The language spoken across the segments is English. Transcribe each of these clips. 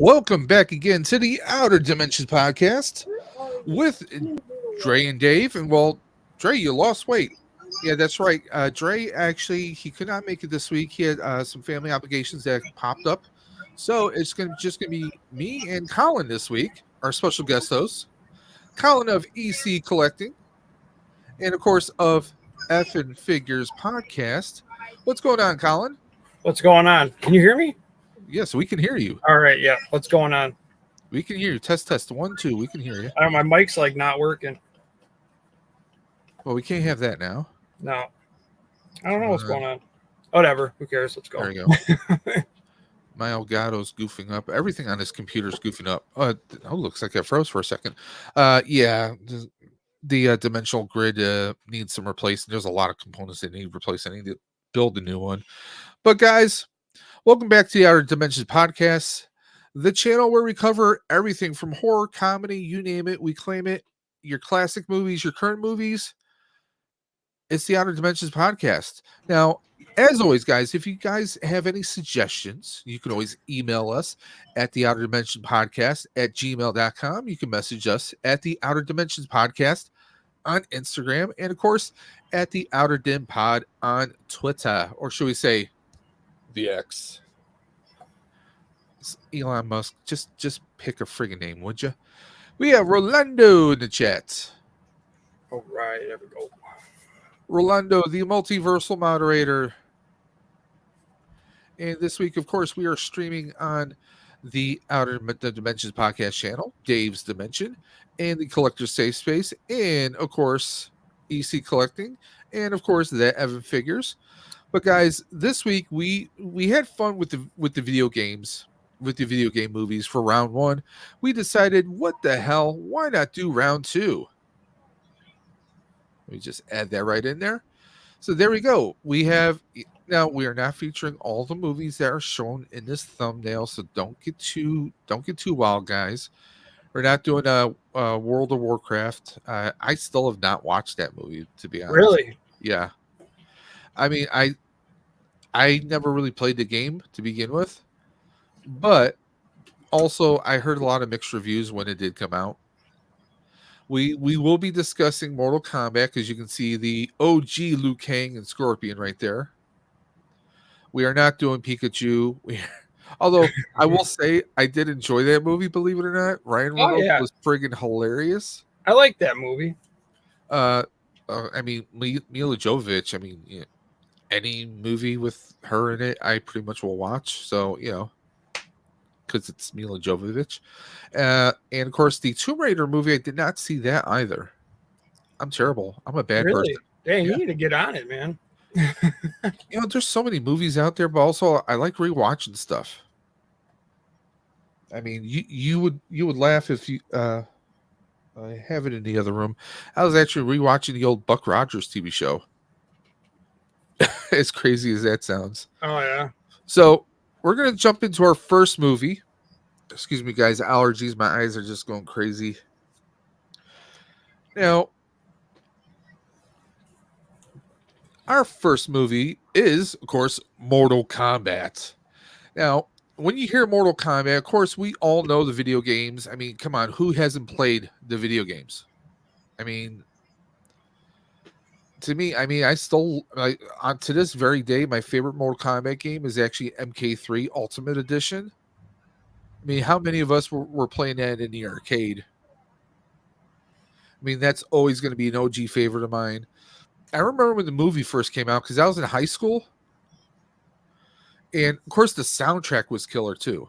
Welcome back again to the Outer Dimensions podcast with Dre and Dave. And well, Dre, you lost weight. Yeah, that's right. Dre actually he could not make it this week. He had some family obligations that popped up, so it's just gonna be me and Colin this week, our special guest host, Colin of EC Collecting, and of course of F and Figures podcast. What's going on, Colin? What's going on? Can you hear me? Yes, we can hear you. All right, yeah. What's going on? We can hear you. Test 1 2. We can hear you. I don't know, my mic's like not working. Well, we can't have that now. No. I don't know what's going on. Whatever. Who cares? Let's go. There you go. My Elgato's goofing up. Everything on his computer's goofing up. Oh, looks like it froze for a second. Yeah, the dimensional grid needs some replacing. There's a lot of components that need replacing. I need to build a new one. But guys, welcome back to the Outer Dimensions podcast, the channel where we cover everything from horror, comedy, you name it, we claim it. Your classic movies, your current movies. It's the Outer Dimensions podcast. Now, as always, guys, if you guys have any suggestions, you can always email us at the Outer Dimension Podcast at gmail.com. You can message us at the Outer Dimensions Podcast on Instagram, and of course at the Outer Dim Pod on Twitter, or should we say the X? Elon Musk, just pick a friggin' name, would you? We have Rolando in the chat. All right, there we go. Rolando, the multiversal moderator. And this week, of course, we are streaming on the Outer Dimensions podcast channel, Dave's Dimension, and the Collector's Safe Space, and of course, EC Collecting, and of course, the Evan Figures. But guys, this week we had fun with the video games, with the video game movies for round one. We decided, what the hell? Why not do round two? Let me just add that right in there. So there we go. We are not featuring all the movies that are shown in this thumbnail, so don't get too wild, guys. We're not doing a World of Warcraft. I still have not watched that movie, to be honest. Really? Yeah. I mean, I never really played the game to begin with, but also I heard a lot of mixed reviews when it did come out. We will be discussing Mortal Kombat, because you can see the OG Liu Kang and Scorpion right there. We are not doing Pikachu. Although I will say I did enjoy that movie, believe it or not. Ryan Reynolds was friggin' hilarious. I like that movie. I mean, Mila Jovovich. I mean, you know, any movie with her in it, I pretty much will watch. So, you know, because it's Mila Jovovich. And of course, the Tomb Raider movie, I did not see that either. I'm terrible. I'm a bad person. Dang, you need to get on it, man. You know, there's so many movies out there, but also I like rewatching stuff. I mean, you would laugh if you I have it in the other room. I was actually rewatching the old Buck Rogers TV show. As crazy as that sounds. Oh yeah. So we're gonna jump into our first movie. Excuse me, guys. Allergies. My eyes are just going crazy. Now, our first movie is, of course, Mortal Kombat. Now, when you hear Mortal Kombat, of course, we all know the video games. I mean, come on, who hasn't played the video games? I mean, to me, I still, on to this very day, my favorite Mortal Kombat game is actually MK3 Ultimate Edition. I mean, how many of us were playing that in the arcade? I mean, that's always going to be an OG favorite of mine. I remember when the movie first came out, because I was in high school. And, of course, the soundtrack was killer, too.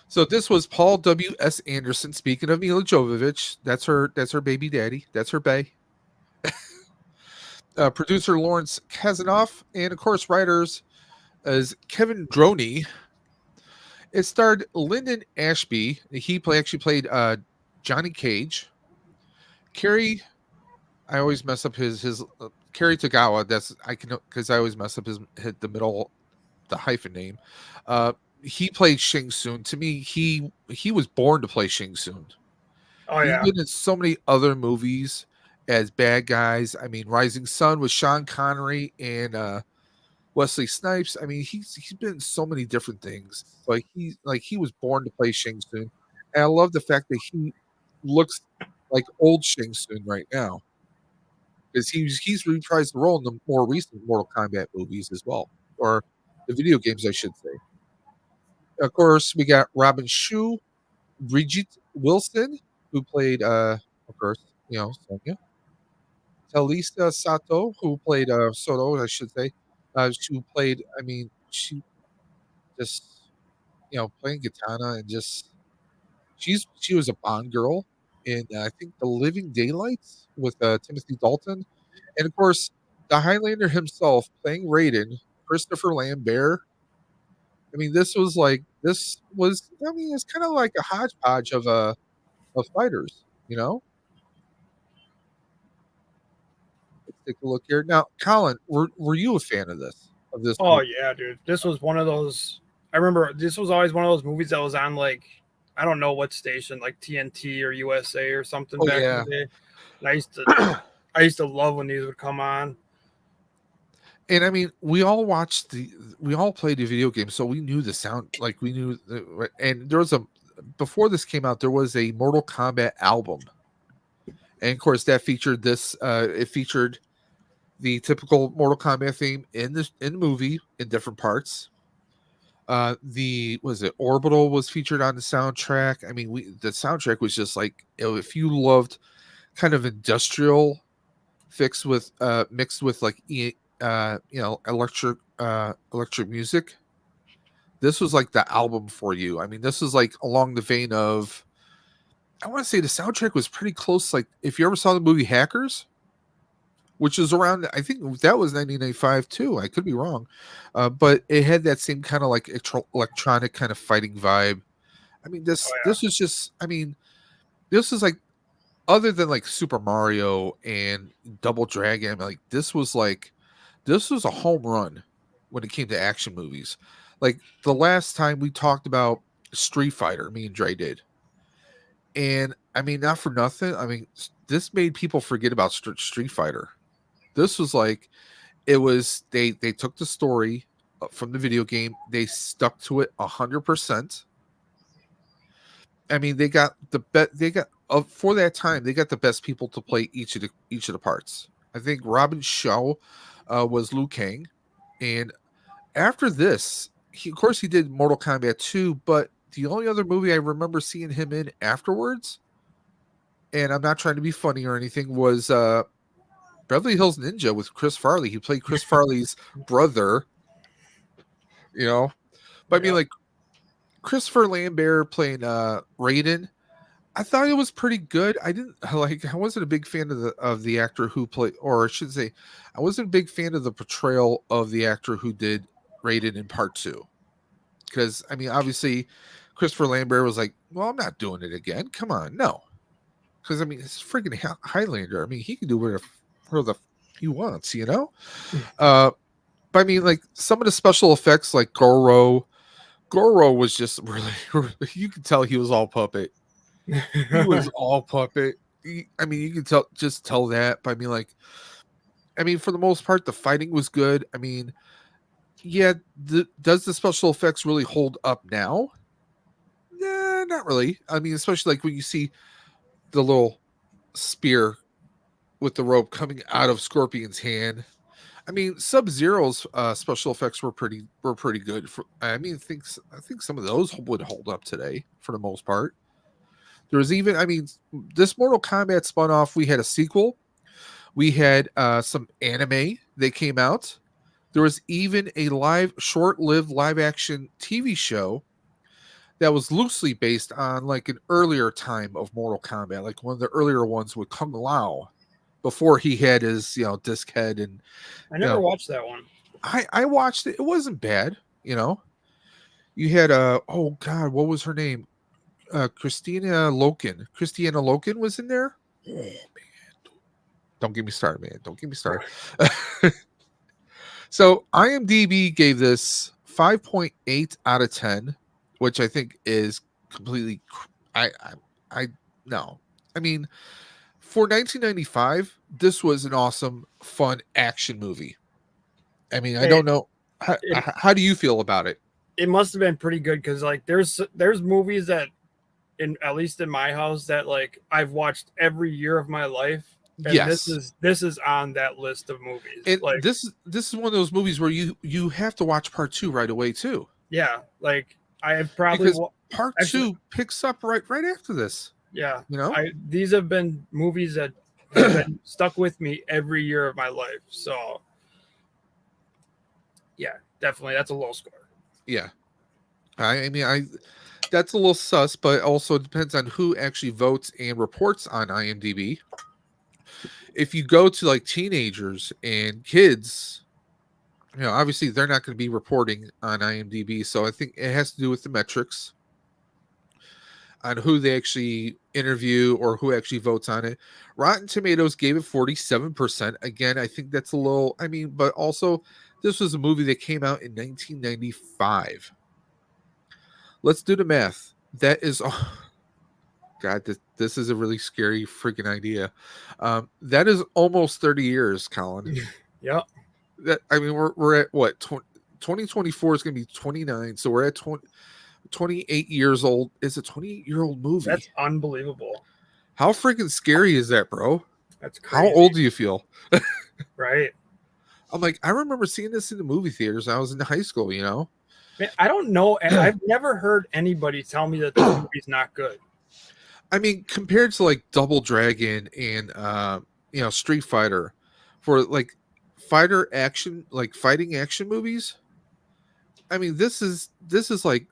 So this was Paul W.S. Anderson. Speaking of Mila Jovovich, that's her baby daddy. That's her bae. Producer Lawrence Kasanoff. And, of course, writers as Kevin Droney. It starred Lyndon Ashby. He actually played Johnny Cage. Kerry, I always mess up his Kerry Tagawa. Because I always mess up the middle, the hyphen name. He played Shang Tsung. To me, he was born to play Shang Tsung. Oh yeah. He's been in so many other movies as bad guys. I mean, Rising Sun with Sean Connery and Wesley Snipes. I mean, he's been in so many different things. He was born to play Shang Tsung, and I love the fact that he looks like old Shang Tsung right now because he's reprised the role in the more recent Mortal Kombat movies as well, or the video games, I should say. Of course, we got Robin Shou, Brigitte Wilson, who played, of course, Sonya. Talisa Sato, who played Soto, I should say. She played, I mean, she just, playing Katana and just, she was a Bond girl in, I think, The Living Daylights with Timothy Dalton. And of course, the Highlander himself playing Raiden, Christopher Lambert. I mean, I mean, it's kind of like a hodgepodge of fighters, you know? Let's take a look here. Now, Colin, were you a fan of this Oh movie? yeah, dude. This was one of those. I remember this was always one of those movies that was on like I don't know what station, like TNT or USA or something Oh back in yeah. the day. And I used to love when these would come on. And I mean, we all played the video game, so we knew the sound, like we knew. And there was before this came out, there was a Mortal Kombat album, and of course that featured this. It featured the typical Mortal Kombat theme in the movie in different parts. The was it Orbital was featured on the soundtrack. I mean, the soundtrack was just like, if you loved kind of industrial fixed with mixed with like electric music, this was like the album for you. I mean, this is like along the vein of, I want to say the soundtrack was pretty close, like if you ever saw the movie Hackers, which is around, I think that was 1995 too, I could be wrong, but it had that same kind of like electronic kind of fighting vibe. I mean, Oh this was just, I mean, this is like, other than like Super Mario and Double Dragon, like this was a home run when it came to action movies. Like the last time we talked about Street Fighter, me and Dre did. And I mean, not for nothing. I mean, this made people forget about Street Fighter. This was like, it was, they took the story from the video game, they stuck to it 100%. I mean, they got for that time, they got the best people to play each of the parts. I think Robin Shaw was Liu Kang, and after this, of course he did Mortal Kombat 2, but the only other movie I remember seeing him in afterwards, and I'm not trying to be funny or anything, was Beverly Hills Ninja with Chris Farley. He played Chris Farley's brother, you know. But I mean, yeah. like Christopher Lambert playing Raiden, I thought it was pretty good. I didn't like. I wasn't a big fan of the actor who played, or I should say, I wasn't a big fan of the portrayal of the actor who did Raiden in part two. Because I mean, obviously, Christopher Lambert was like, "Well, I'm not doing it again. Come on, no." Because I mean, it's freaking Highlander. I mean, he can do whatever he wants, you know. Uh, but I mean, like some of the special effects, like Goro was just really, you could tell he was all puppet. He was all puppet. I mean, you can tell that. But I mean, like, I mean, for the most part, the fighting was good. I mean, yeah, does the special effects really hold up now? Nah, not really. I mean, especially like when you see the little spear with the rope coming out of Scorpion's hand. I mean, Sub Zero's special effects were pretty good. I mean, I think some of those would hold up today for the most part. There was even, I mean, this Mortal Kombat spun off. We had a sequel. We had some anime that came out. There was even a short-lived live action TV show that was loosely based on like an earlier time of Mortal Kombat, like one of the earlier ones with Kung Lao, before he had his disc head. And I you never know, watched that one. I watched it. It wasn't bad. You had oh god, what was her name? Christina Loken. Christiana Loken was in there. Oh man, don't get me started, man. Don't get me started. So IMDb gave this 5.8 out of 10, which I think is completely. I no. I mean, for 1995, this was an awesome, fun action movie. I mean, I Hey, don't know. How do you feel about it? It must have been pretty good because like there's movies that in at least in my house that like I've watched every year of my life, and Yes. this is on that list of movies. And Like this is one of those movies where you have to watch part 2 right away too, yeah, like I have probably because part actually 2 picks up right after this. yeah, You know, these have been movies that have been stuck with me every year of my life. So yeah, definitely that's a low score. yeah. I mean, that's a little sus, but also it depends on who actually votes and reports on IMDb. If you go to like teenagers and kids, obviously they're not going to be reporting on IMDb. So I think it has to do with the metrics on who they actually interview or who actually votes on it. Rotten Tomatoes gave it 47%. Again, I think that's a little, but also this was a movie that came out in 1995. Let's do the math. That is, oh, God, this is a really scary freaking idea. That is almost 30 years, Colin. Yep. We're at what? 2024 is going to be 29. So we're at 28 years old. It's a 28-year-old movie. That's unbelievable. How freaking scary is that, bro? That's crazy. How old do you feel? Right. I'm like, I remember seeing this in the movie theaters. I was in high school, Man, I don't know. I've never heard anybody tell me that this movie's not good. I mean, compared to like Double Dragon and Street Fighter, for like fighting action movies. I mean, this is like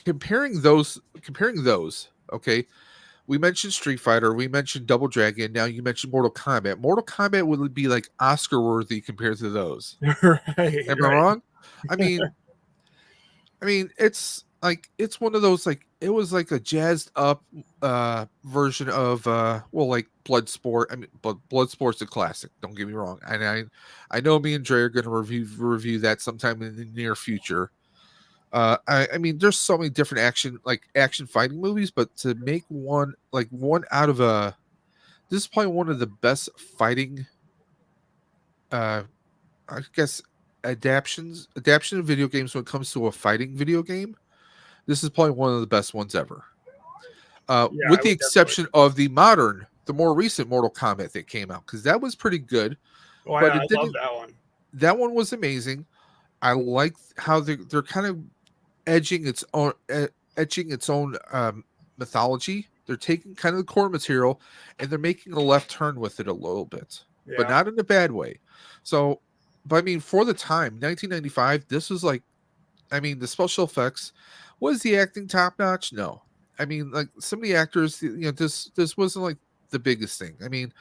comparing those. Okay, we mentioned Street Fighter, we mentioned Double Dragon. Now you mentioned Mortal Kombat. Mortal Kombat would be like Oscar worthy compared to those. Right. Am I wrong? I mean, it's like it's one of those, like it was like a jazzed up version of like Bloodsport. I mean, Bloodsport's a classic. Don't get me wrong. And I know me and Dre are going to review that sometime in the near future. I mean, there's so many different action fighting movies, but to make one out of this is probably one of the best fighting, I guess, adaption of video games when it comes to a fighting video game. This is probably one of the best ones ever. With the exception of the more recent Mortal Kombat that came out, because that was pretty good. Oh, but I love that one. That one was amazing. I like how they're kind of etching its own mythology. They're taking kind of the core material and they're making a left turn with it a little bit, but not in a bad way. So, but I mean, for the time, 1995, this was like, I mean, the special effects, was the acting top notch? No. I mean, like some of the actors, this wasn't like the biggest thing. I mean,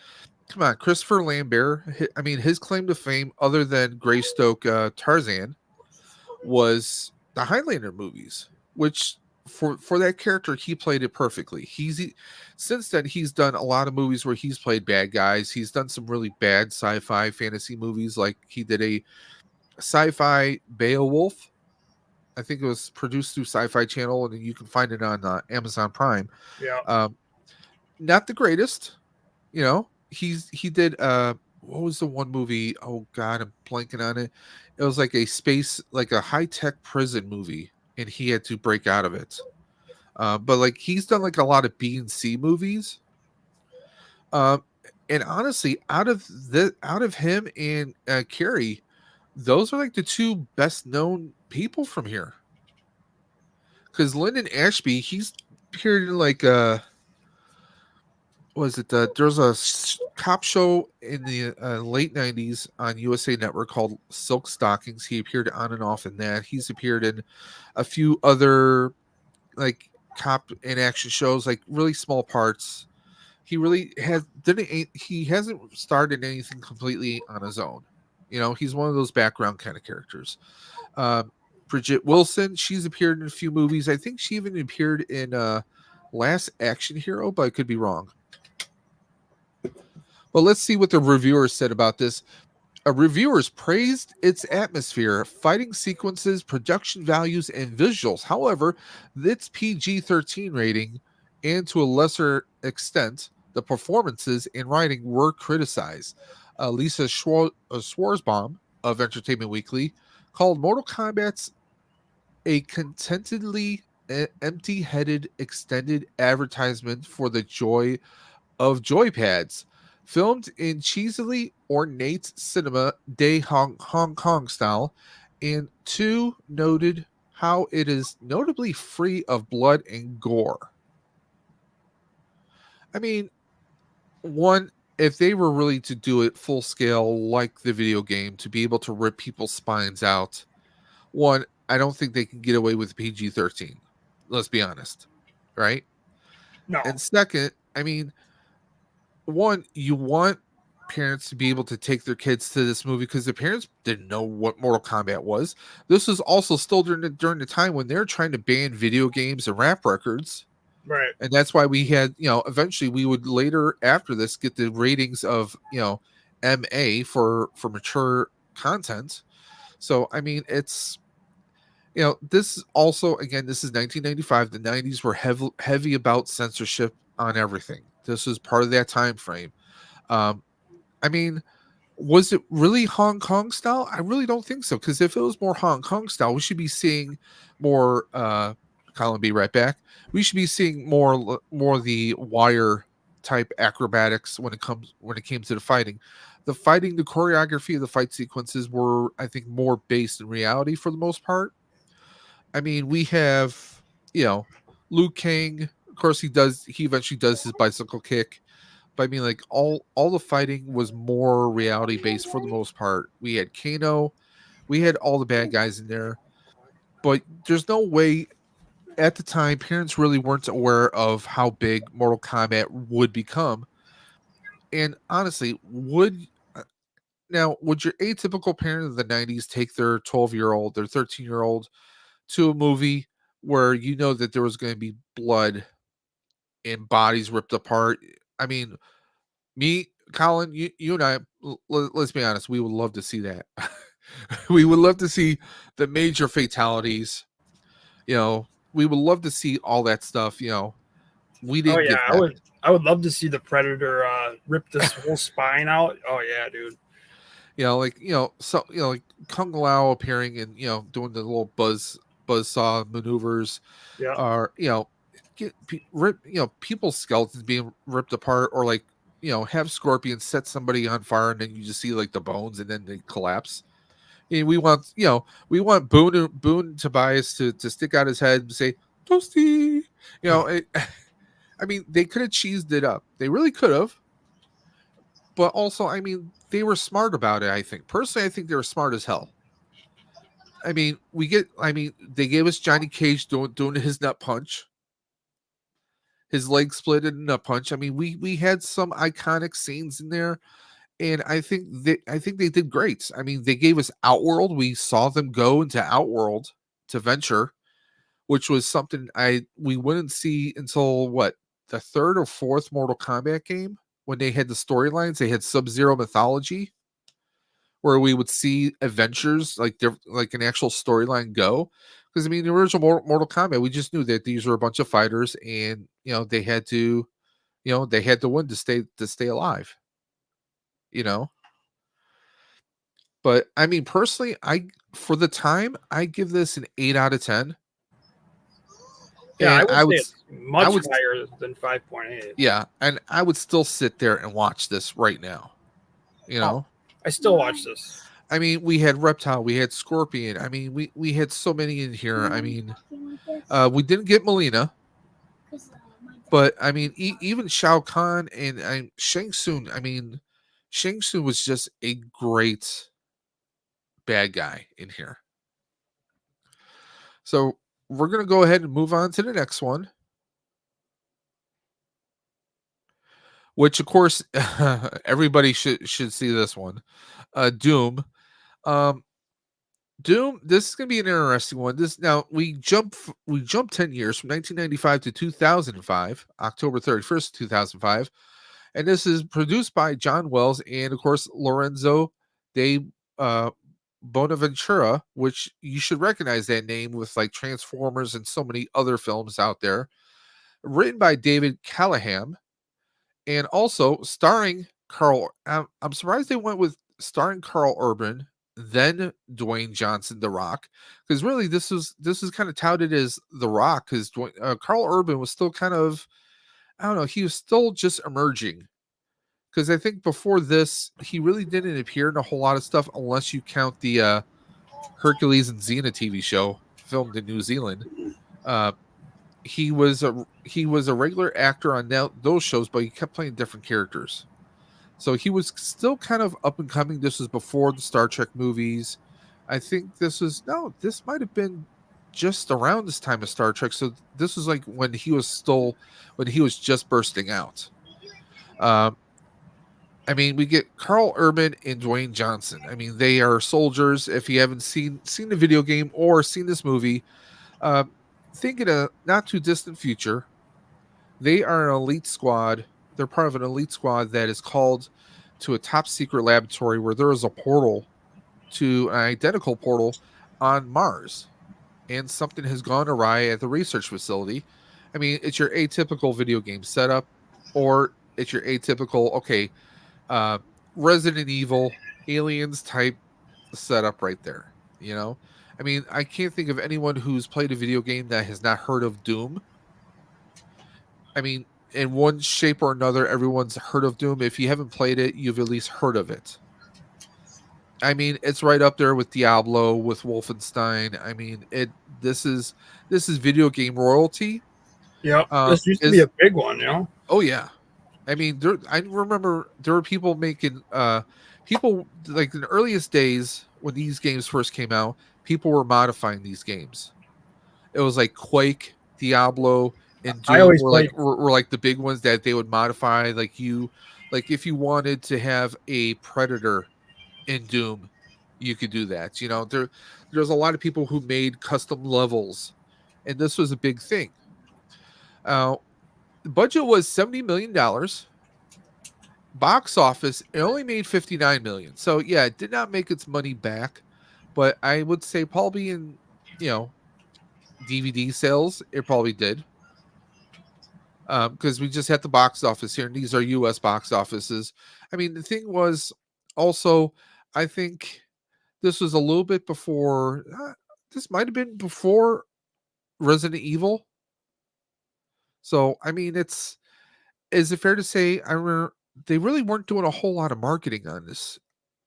come on, Christopher Lambert. I mean, his claim to fame, other than Greystoke Tarzan, was the Highlander movies, which for that character, he played it perfectly. Since then he's done a lot of movies where he's played bad guys. He's done some really bad sci-fi fantasy movies, like he did a sci-fi Beowulf. I think it was produced through Sci-Fi Channel, and you can find it on Amazon Prime. Yeah. Not the greatest, he did what was the one movie? Oh God, I'm blanking on it. It was like a high-tech prison movie, and he had to break out of it. But like he's done like a lot of B and C movies. And honestly, out of him and Carrie, those are like the two best known people from here. Because Lyndon Ashby, he's appeared in like there's a cop show in the late 90s on USA Network called Silk Stockings. He appeared on and off in that. He's appeared in a few other like cop and action shows, like really small parts. He really he hasn't started anything completely on his own. He's one of those background kind of characters. Bridget Wilson, she's appeared in a few movies. I think she even appeared in Last Action Hero, but I could be wrong. Well, let's see what the reviewers said about this. Reviewers praised its atmosphere, fighting sequences, production values, and visuals. However, its PG-13 rating, and to a lesser extent, the performances and writing were criticized. Lisa Schwarzbaum of Entertainment Weekly called Mortal Kombat's a contentedly empty-headed extended advertisement for the joy of joypads, filmed in cheesily ornate cinema de Hong Kong style, and two noted how it is notably free of blood and gore. I mean, one, if they were really to do it full scale like the video game to be able to rip people's spines out, one, I don't think they can get away with PG-13. Let's be honest, right? No. And second, I mean, one, you want parents to be able to take their kids to this movie because the parents didn't know what Mortal Kombat was. This was also still during the time when they're trying to ban video games and rap records. Right. And that's why we had, eventually we would later after this get the ratings of, MA for mature content. So I mean, it's this also, again, this is 1995. The 90s were heavy about censorship on everything. This was part of that time frame. I mean, was it really Hong Kong style? I really don't think so. Because if it was more Hong Kong style, we should be seeing more. Colin, be right back. We should be seeing more the wire type acrobatics when it came to the fighting. The fighting, the choreography of the fight sequences were, I think, more based in reality for the most part. I mean, we have, Liu Kang. Of course, he eventually does his bicycle kick. But I mean, like all the fighting was more reality based for the most part. We had Kano, we had all the bad guys in there, but there's no way at the time parents really weren't aware of how big Mortal Kombat would become. And honestly, would your atypical parent of the 90s take their 12-year-old, their 13-year-old to a movie where that there was going to be blood and bodies ripped apart? I mean, me, Colin, you and I, let's be honest, we would love to see that. We would love to see the major fatalities. We would love to see all that stuff. We didn't get that. I would love to see the Predator rip this whole spine out. Oh yeah, dude. Like Kung Lao appearing and doing the little buzzsaw maneuvers. Yeah. Or people's skeletons being ripped apart, or like have Scorpion set somebody on fire and then you just see like the bones and then they collapse. And we want Boone Tobias to stick out his head and say toasty. I mean, they could have cheesed it up. They really could have. But also, I mean, they were smart about it, I think. Personally, I think they were smart as hell. I mean, they gave us Johnny Cage doing his nut punch. His leg split in a nut punch. I mean, we had some iconic scenes in there, and I think they did great. I mean, they gave us Outworld. We saw them go into Outworld to venture, which was something we wouldn't see until what, the third or fourth Mortal Kombat game, when they had the storylines. They had Sub-Zero Mythology, where we would see adventures like an actual storyline go. Because I mean, the original Mortal Kombat, we just knew that these were a bunch of fighters, and they had to, they had to win to stay alive. But I mean, personally, for the time, I give this an 8 out of 10. Yeah, I would say it's much higher than 5.8. Yeah, and I would still sit there and watch this right now. I still watch this. I mean, we had Reptile, we had Scorpion. I mean, we had so many in here. I mean, we didn't get Melina, but I mean, even Shao Kahn and Shang Tsung. I mean, Shang Tsung was just a great bad guy in here. So we're going to go ahead and move on to the next one, which of course everybody should see this one. Doom. Doom, this is going to be an interesting one. Now we jump 10 years from 1995 to 2005, October 31st, 2005. And this is produced by John Wells and of course Lorenzo de Bonaventura, which you should recognize that name with like Transformers and so many other films out there. Written by David Callahan, and also starring Carl. I'm surprised they went with starring Carl Urban then Dwayne Johnson, The Rock, because really this is kind of touted as The Rock, because Carl Urban was still kind of, I don't know, he was still just emerging. Because I think before this, he really didn't appear in a whole lot of stuff, unless you count the Hercules and Xena TV show filmed in New Zealand. Uh, he was a regular actor on those shows, but he kept playing different characters. So he was still kind of up and coming. This was before the Star Trek movies. I think this might have been just around this time of Star Trek. So this was like when he was just bursting out. I mean, we get Carl Urban and Dwayne Johnson. I mean, they are soldiers. If you haven't seen the video game or seen this movie, think in a not too distant future, they are an elite squad. They're part of an elite squad that is called to a top secret laboratory where there is a portal to an identical portal on Mars, and something has gone awry at the research facility. I mean, it's your atypical video game setup, or it's your atypical Resident Evil Aliens type setup right there. I mean, I can't think of anyone who's played a video game that has not heard of Doom. I mean, in one shape or another, everyone's heard of Doom. If you haven't played it, you've at least heard of it. I mean, it's right up there with Diablo, with Wolfenstein. I mean, this is video game royalty. Yeah, this used to be a big one, Oh yeah, I mean, I remember there were people making people like in the earliest days when these games first came out. People were modifying these games. It was like Quake, Diablo, and Doom were like the big ones that they would modify. Like if you wanted to have a Predator in Doom, you could do that. There's a lot of people who made custom levels, and this was a big thing. The budget was $70 million. Box office, it only made $59 million. So yeah, it did not make its money back, but I would say probably in DVD sales, it probably did. Because we just had the box office here, and these are U.S. box offices. I mean, the thing was also, I think this was a little bit before. This might have been before Resident Evil. So I mean, is it fair to say they really weren't doing a whole lot of marketing on this,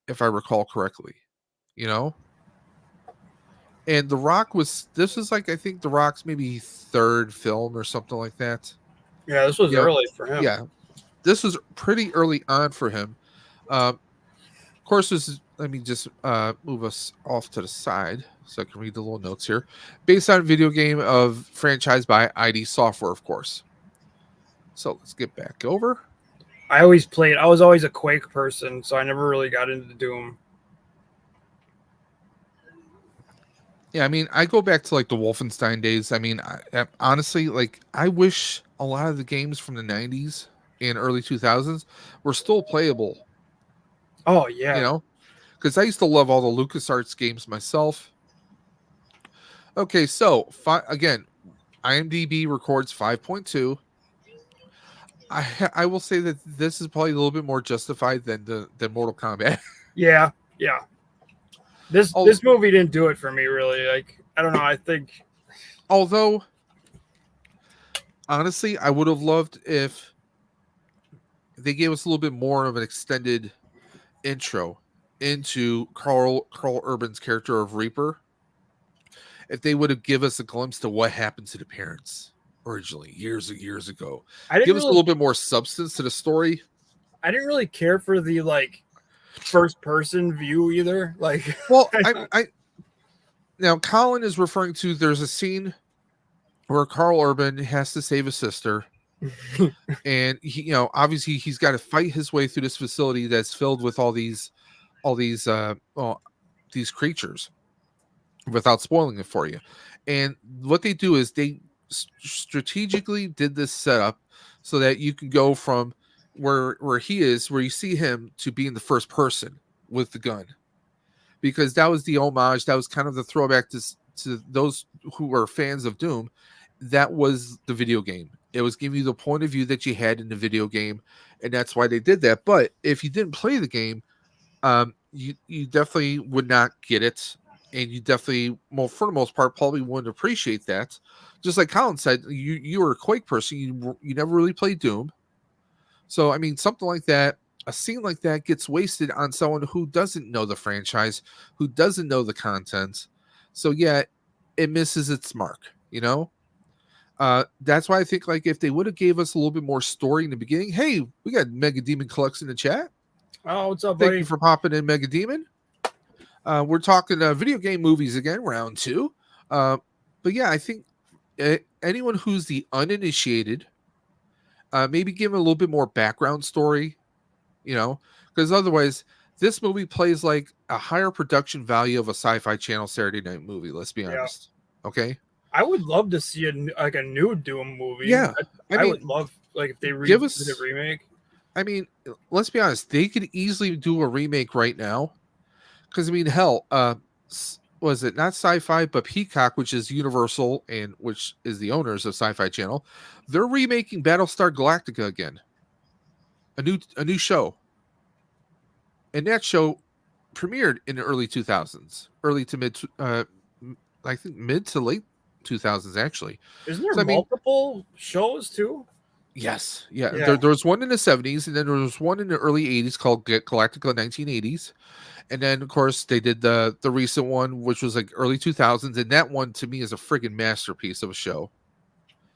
if I recall correctly, And The Rock this is like, I think The Rock's maybe third film or something like that. Yeah, this was early for him. Yeah, this was pretty early on for him. Of course, let me just move us off to the side so I can read the little notes here. Based on video game of franchise by ID Software, of course. So let's get back over. I was always a Quake person, so I never really got into Doom. Yeah, I mean, I go back to like the Wolfenstein days. I mean, honestly, like I wish a lot of the games from the 90s and early 2000s were still playable. Oh, yeah. Because I used to love all the LucasArts games myself. Okay, so again, IMDb records 5.2. I will say that this is probably a little bit more justified than Mortal Kombat. Yeah. This movie didn't do it for me, really. Like, I don't know. I think, although honestly, I would have loved if they gave us a little bit more of an extended intro into Carl Urban's character of Reaper. If they would have give us a glimpse to what happened to the parents originally years ago, give us a little bit more substance to the story. I didn't really care for the like first person view either. Like, well, I now Colin is referring to, there's a scene where Carl Urban has to save his sister. And he, obviously he's got to fight his way through this facility that's filled with all these creatures, without spoiling it for you. And what they do is they strategically did this setup so that you can go from where he is, where you see him, to being the first person with the gun, because that was the homage, that was kind of the throwback to those who were fans of Doom. That was the video game. It was giving you the point of view that you had in the video game, and that's why they did that. But if you didn't play the game, you definitely would not get it, and you definitely, well, for the most part, probably wouldn't appreciate that. Just like Colin said, you were a Quake person. You never really played Doom, so I mean, something like that, a scene like that gets wasted on someone who doesn't know the franchise, who doesn't know the content. So yeah, it misses its mark. You know, that's why I think like if they would have gave us a little bit more story in the beginning. Hey, we got Mega Demon Collects in the chat. Oh, what's up, Thank buddy? you for popping in, Mega Demon. We're talking video game movies again, round two. But yeah, I think anyone who's the uninitiated, maybe give them a little bit more background story, you know, because otherwise, this movie plays like a higher production value of a Sci-Fi Channel Saturday night movie. Let's be Yeah. honest. Okay. I would love to see a new Doom movie. Yeah, I would love like if they give did us a remake. I mean, let's be honest. They could easily do a remake right now. Because I mean, hell, was it not Sci-Fi, but Peacock, which is Universal and which is the owners of Sci-Fi Channel, they're remaking Battlestar Galactica again, a new show, and that show premiered in the early 2000s, early to mid, I think mid to late 2000s actually. Isn't there So I mean, multiple shows too? yes, yeah. Yeah. There was one in the 70s, and then there was one in the early 80s called Galactica 1980s. And then, of course, they did the recent one, which was like early 2000s, and that one to me is a friggin' masterpiece of a show.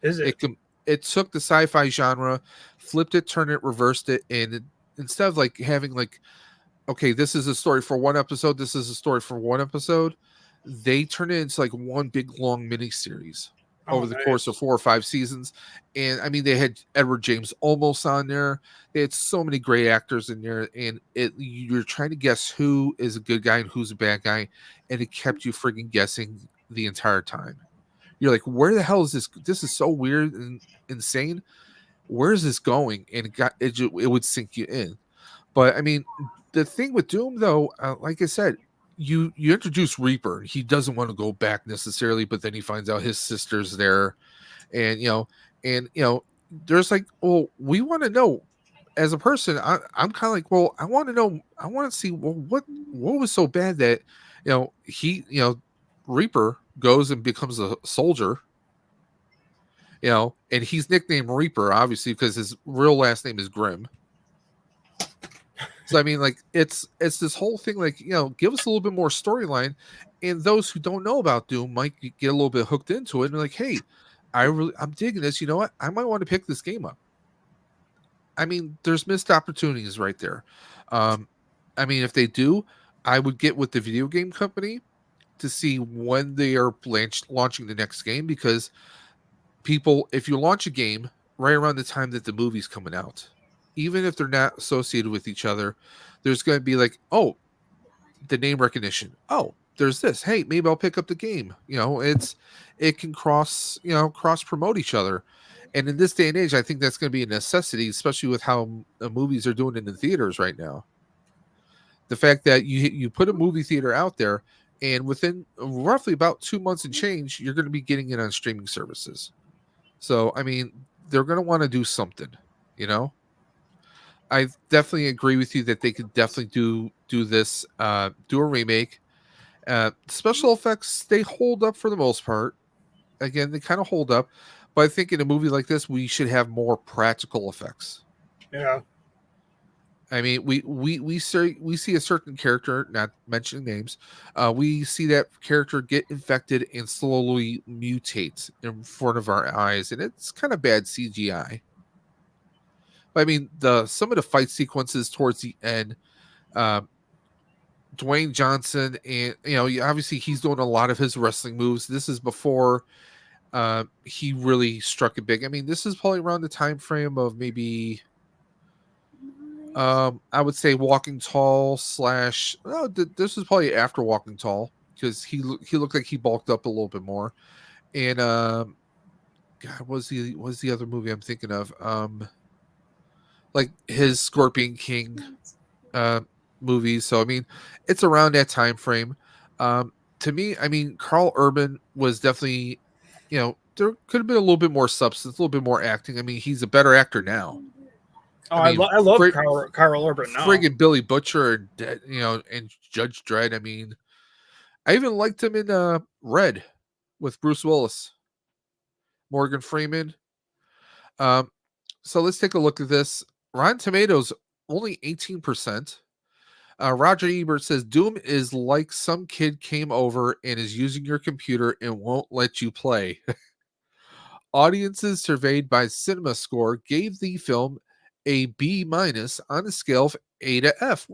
Is it? It took the sci-fi genre, flipped it, turned it, reversed it, and instead of like having like, okay, this is a story for one episode, this is a story for one episode, they turned it into like one big long mini series over the course of 4 or 5 seasons. And I mean, they had Edward James Olmos on there. They had so many great actors in there, and you're trying to guess who is a good guy and who's a bad guy, and it kept you friggin' guessing the entire time. You're like, where the hell is this? This is so weird and insane. Where is this going? And it would sink you in. But I mean, the thing with Doom, though, like I said, you introduce Reaper. He doesn't want to go back necessarily, but then he finds out his sister's there, and there's like, well, we want to know. As a person, I'm kind of like, well, I want to know. I want to see, well, what was so bad that Reaper goes and becomes a soldier. And he's nicknamed Reaper obviously because his real last name is Grimm. So I mean, like it's this whole thing, like, give us a little bit more storyline, and those who don't know about Doom might get a little bit hooked into it and be like, hey, I'm digging this. You know what? I might want to pick this game up. I mean, there's missed opportunities right there. I mean, if they do, I would get with the video game company to see when they are launching the next game, because people, if you launch a game right around the time that the movie's coming out, even if they're not associated with each other, there's going to be like, oh, the name recognition. Oh, there's this. Hey, maybe I'll pick up the game. It can cross promote each other. And in this day and age, I think that's going to be a necessity, especially with how movies are doing in the theaters right now. The fact that you put a movie theater out there, and within roughly about 2 months and change, you're going to be getting it on streaming services. So, I mean, they're going to want to do something, I definitely agree with you that they could definitely do this, do a remake. Special effects, they hold up for the most part. Again, they kind of hold up, but I think in a movie like this, we should have more practical effects. Yeah. I mean, we see a certain character, not mentioning names, we see that character get infected and slowly mutate in front of our eyes, and it's kind of bad CGI. I mean, some of the fight sequences towards the end, Dwayne Johnson, and obviously he's doing a lot of his wrestling moves. This is before he really struck it big. I mean, this is probably around the time frame of maybe, I would say Walking Tall / this is probably after Walking Tall, because he looked like he bulked up a little bit more. And God, what's the other movie I'm thinking of? Like his Scorpion King movies. So I mean, it's around that time frame. To me, I mean, Carl Urban was definitely, there could have been a little bit more substance, a little bit more acting. I mean, he's a better actor now. Oh, I mean, I love frig- Carl Urban now. friggin' Billy Butcher and and Judge Dredd. I mean, I even liked him in Red with Bruce Willis, Morgan Freeman. Um, so let's take a look at this. Rotten Tomatoes only 18%. Roger Ebert says Doom is like some kid came over and is using your computer and won't let you play. Audiences surveyed by Cinema Score gave the film a B minus on a scale of A to F.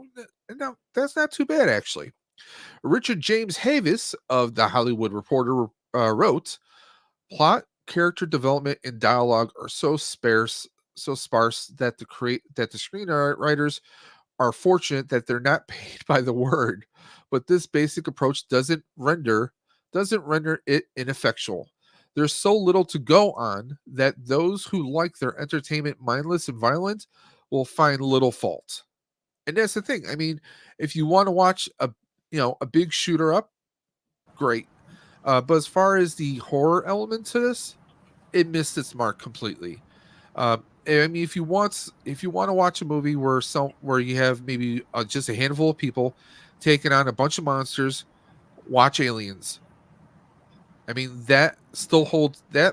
Now, that's not too bad, actually. Richard James Havis of The Hollywood Reporter wrote, plot, character development, and dialogue are so sparse that the screenwriters are fortunate that they're not paid by the word. But this basic approach doesn't render it ineffectual. There's so little to go on that those who like their entertainment mindless and violent will find little fault. And that's the thing. I mean, if you want to watch a big shooter up, great. But as far as the horror element to this, it missed its mark completely. I mean, if you want to watch a movie where you have maybe just a handful of people taking on a bunch of monsters, watch Aliens. I mean, that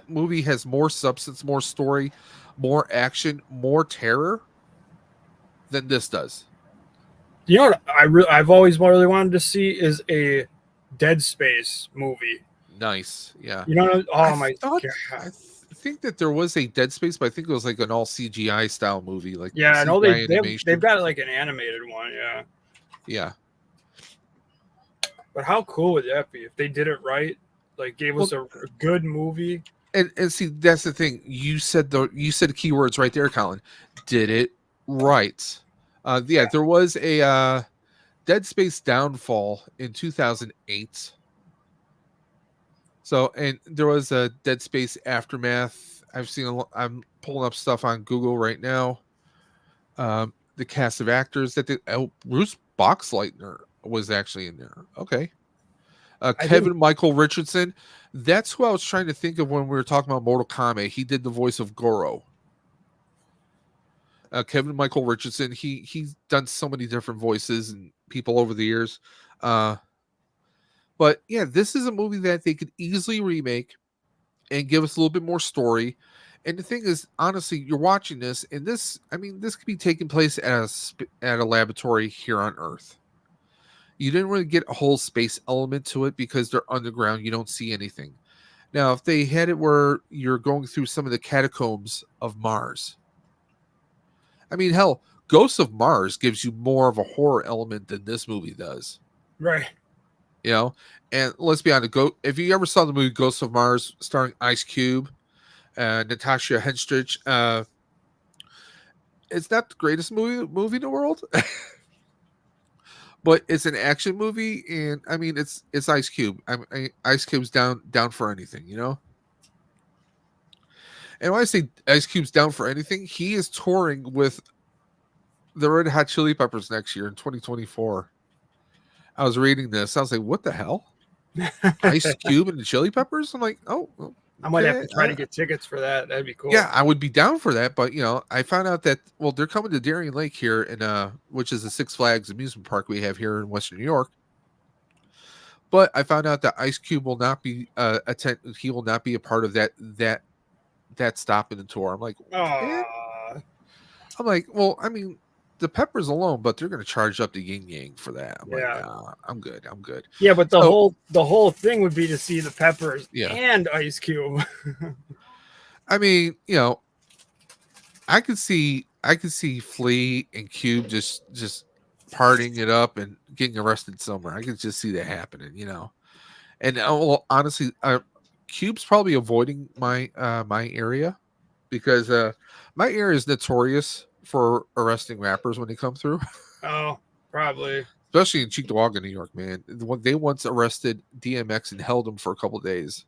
movie has more substance, more story, more action, more terror than this does. You know what I've always really wanted to see is a Dead Space movie. Nice, yeah. You know, I oh my thought god. I think that there was a Dead Space, but I think it was like an all CGI style movie, like Yeah, I know CGI they've animation. got like an animated one, yeah. Yeah. But how cool would that be if they did it right? Like gave us a good movie. And see, that's the thing. You said keywords right there, Colin. Did it right. Yeah, there was a Dead Space Downfall in 2008. So, and there was a Dead Space Aftermath. I'm pulling up stuff on Google right now. The cast of actors Bruce Boxleitner was actually in there. Okay. Kevin Michael Richardson. That's who I was trying to think of when we were talking about Mortal Kombat. He did the voice of Goro. Kevin Michael Richardson. He's done so many different voices and people over the years. But yeah, this is a movie that they could easily remake and give us a little bit more story. And the thing is, honestly, you're watching this, and this could be taking place at a laboratory here on Earth. You didn't really get a whole space element to it because they're underground. You don't see anything. Now, if they had it where you're going through some of the catacombs of Mars, I mean, hell, Ghosts of Mars gives you more of a horror element than this movie does. Right. You know, and let's be honest, if you ever saw the movie Ghosts of Mars starring Ice Cube, Natasha Henstridge, it's not the greatest movie in the world. But it's an action movie, and I mean, it's Ice Cube. Ice Cube's down for anything, you know. And when I say Ice Cube's down for anything, he is touring with the Red Hot Chili Peppers next year in 2024. I was reading this, I was like, "What the hell?" Ice Cube and the Chili Peppers. I'm like, "Oh, okay. I might have to try to get tickets for that. That'd be cool. Yeah, I would be down for that, but I found out that they're coming to Darien Lake here in which is the Six Flags amusement park we have here in Western New York. But I found out that Ice Cube will not be he will not be a part of that stop in the tour. I'm like, well, I mean, the Peppers alone, but they're going to charge up the Yin Yang for that. I'm like, nah, I'm good. Yeah, but the whole thing would be to see the Peppers and Ice Cube. I mean, I could see Flea and Cube just partying it up and getting arrested somewhere. I could just see that happening, And well, honestly, Cube's probably avoiding my my area because my area is notorious for arresting rappers when they come through. Oh, probably. Especially in Cheektowaga, New York, man. They once arrested DMX and held him for a couple of days.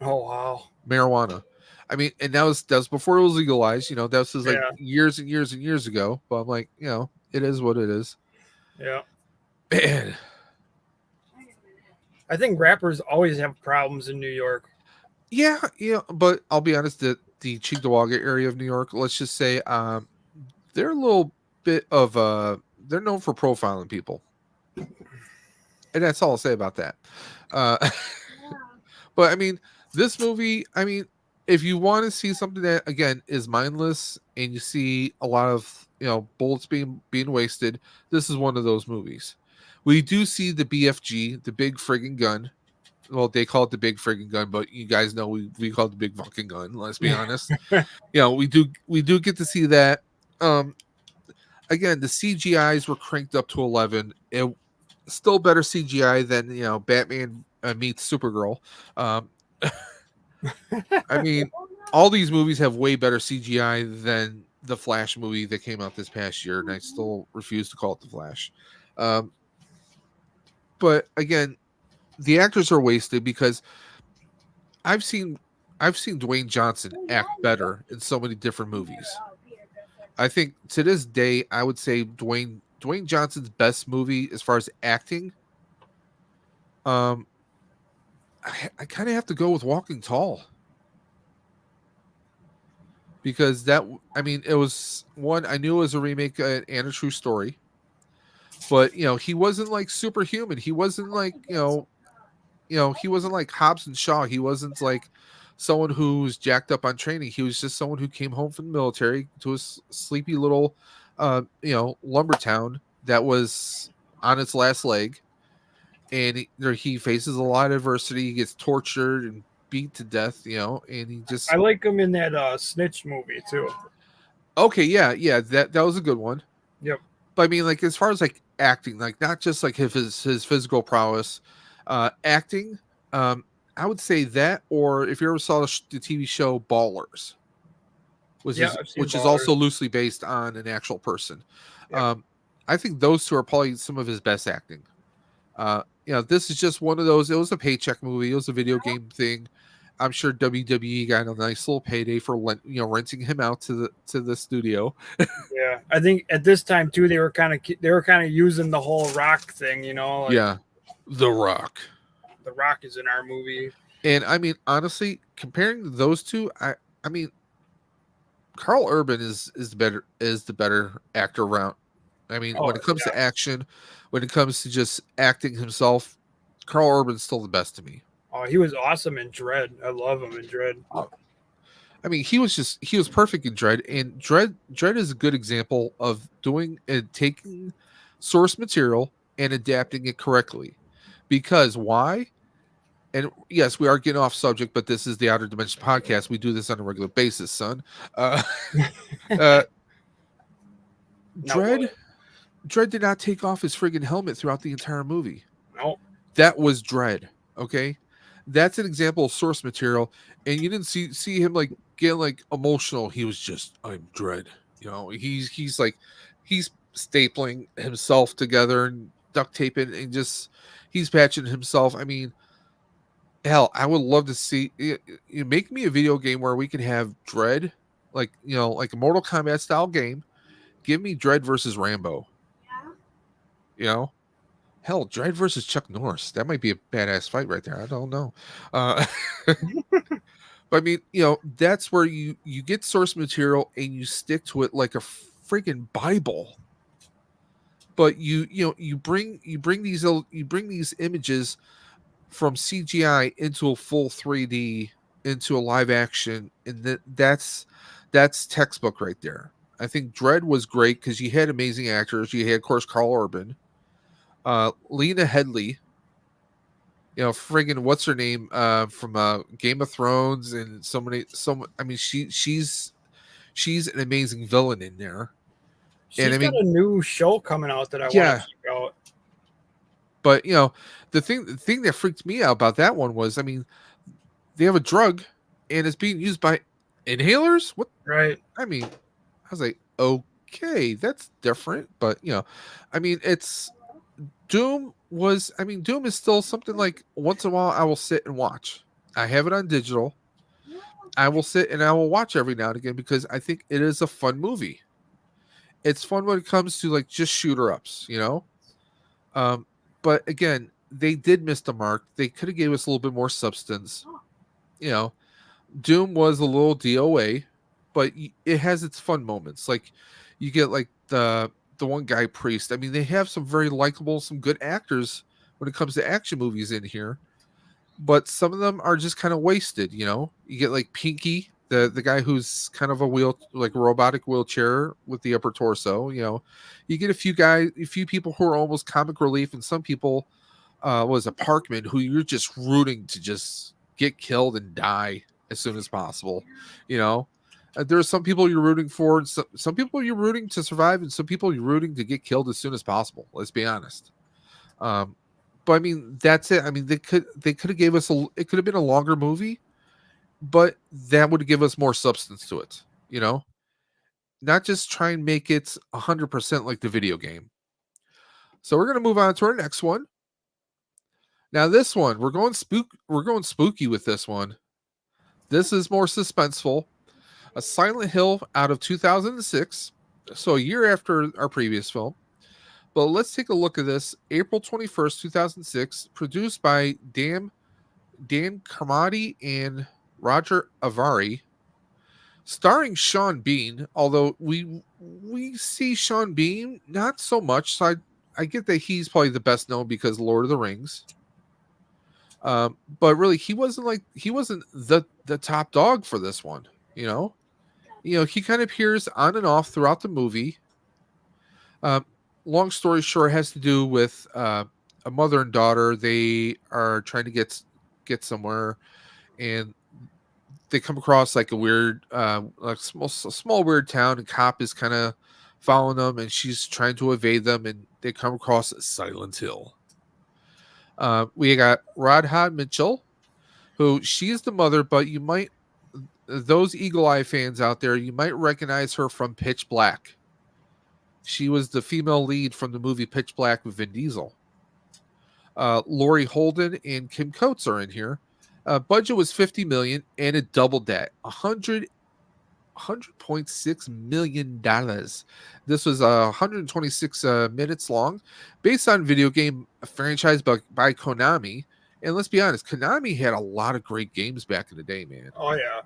Oh wow. Marijuana. I mean, and that was before it was legalized. That was like years and years and years ago. But I'm like, it is what it is. Yeah. Man. I think rappers always have problems in New York. Yeah, but I'll be honest, the Cheektowaga area of New York, let's just say they're a little bit of they're known for profiling people, and that's all I'll say about that. Uh, but I mean, this movie, I mean, if you want to see something that again is mindless and you see a lot of bullets being wasted, this is one of those movies. We do see the BFG, the big friggin' gun. Well, they call it the big friggin' gun, but you guys know we call it the big fucking gun. Let's be honest. We do get to see that. Um, Again, the CGIs were cranked up to 11. It still better CGI than Batman meets Supergirl. Um, I mean, all these movies have way better CGI than the Flash movie that came out this past year, and I still refuse to call it the Flash. Um, but again, the actors are wasted because I've seen Dwayne Johnson act better in so many different movies. I think to this day, I would say Dwayne Johnson's best movie as far as acting. Um, I kind of have to go with Walking Tall because I mean, it was one I knew it was a remake and a true story, but he wasn't like superhuman. He wasn't like he wasn't like Hobbs and Shaw. He wasn't like someone who's jacked up on training. He was just someone who came home from the military to a sleepy little, lumber town that was on its last leg, and he faces a lot of adversity. He gets tortured and beat to death, and he just I like him in that Snitch movie too. okay, yeah, that was a good one. Yep. But I mean, like as far as like acting, like not just like his physical prowess, acting. I would say that, or if you ever saw the TV show Ballers, I've seen which is Ballers. also loosely based on an actual person. Yep. I think those two are probably some of his best acting. This is just one of those. It was a paycheck movie. It was a video game thing. I'm sure WWE got a nice little payday for renting him out to the studio. Yeah, I think at this time too, they were kind of using the whole Rock thing, like, Yeah, The Rock. The Rock is in our movie. And I mean, honestly, comparing those two, I mean, Carl Urban is the better actor around. I mean, when it comes to action, when it comes to just acting himself, Carl Urban's still the best to me. Oh, he was awesome in Dredd. I love him in Dredd. I mean, he was perfect in Dredd, and Dredd is a good example of doing and taking source material and adapting it correctly. Because why? And yes, we are getting off subject, but this is the Outer Dimension podcast. We do this on a regular basis, son. Dredd did not take off his friggin' helmet throughout the entire movie. No. That was Dredd. Okay. That's an example of source material. And you didn't see him like getting like emotional. He was just, I'm Dredd. He's like he's stapling himself together and duct taping and just he's patching himself. I mean, hell, I would love to see you make me a video game where we can have Dredd, like like a Mortal Kombat style game. Give me Dredd versus Rambo. Hell, Dredd versus Chuck Norris. That might be a badass fight right there. I don't know. But I mean, that's where you get source material and you stick to it like a freaking Bible. But you bring these images from CGI into a full 3D into a live action, and that's textbook right there. I think Dredd was great because you had amazing actors. You had, of course, Carl Urban, Lena Headey, friggin' what's her name from Game of Thrones, and I mean, she's an amazing villain in there. She's got a new show coming out that I want to check out. But the thing that freaked me out about that one was, I mean, they have a drug and it's being used by inhalers. What? Right. I mean, I was like, okay, that's different. But I mean, Doom is still something like once in a while I will sit and watch. I have it on digital. I will sit and I will watch every now and again because I think it is a fun movie. It's fun when it comes to like just shooter ups, but again, they did miss the mark. They could have gave us a little bit more substance. Doom was a little DOA, but it has its fun moments. Like You get like the one guy Priest. I mean, they have some very likable, some good actors when it comes to action movies in here, but some of them are just kind of wasted. You get like Pinky, the guy who's kind of a like robotic wheelchair with the upper torso. You get a few people who are almost comic relief, and some people was a Parkman who you're just rooting to just get killed and die as soon as possible. You know, there are some people you're rooting for, and some people you're rooting to survive, and some people you're rooting to get killed as soon as possible. Let's be honest. Um, but I mean, that's it. I mean, they could have gave us it could have been a longer movie, but that would give us more substance to it. Not just try and make it 100% like the video game. So we're gonna move on to our next one. Now this one, we're going spooky with this one. This is more suspenseful. A Silent Hill out of 2006, so a year after our previous film. But let's take a look at this. April 21st, 2006, produced by Dan Carmody and Roger Avary, starring Sean Bean, although we see Sean Bean not so much. So I get that he's probably the best known because Lord of the Rings. But really, he wasn't the top dog for this one. He kind of appears on and off throughout the movie. Long story short, it has to do with a mother and daughter. They are trying to get somewhere, and they come across like a weird, like small weird town. And cop is kind of following them, and she's trying to evade them, and they come across Silent Hill. We got Radha Mitchell, who she's the mother, but those Eagle Eye fans out there, you might recognize her from Pitch Black. She was the female lead from the movie Pitch Black with Vin Diesel. Laurie Holden and Kim Coates are in here. Budget was $50 million, and it doubled that $100.6 million. This was 126 minutes long, based on video game franchise by Konami. And let's be honest, Konami had a lot of great games back in the day, man. Oh yeah.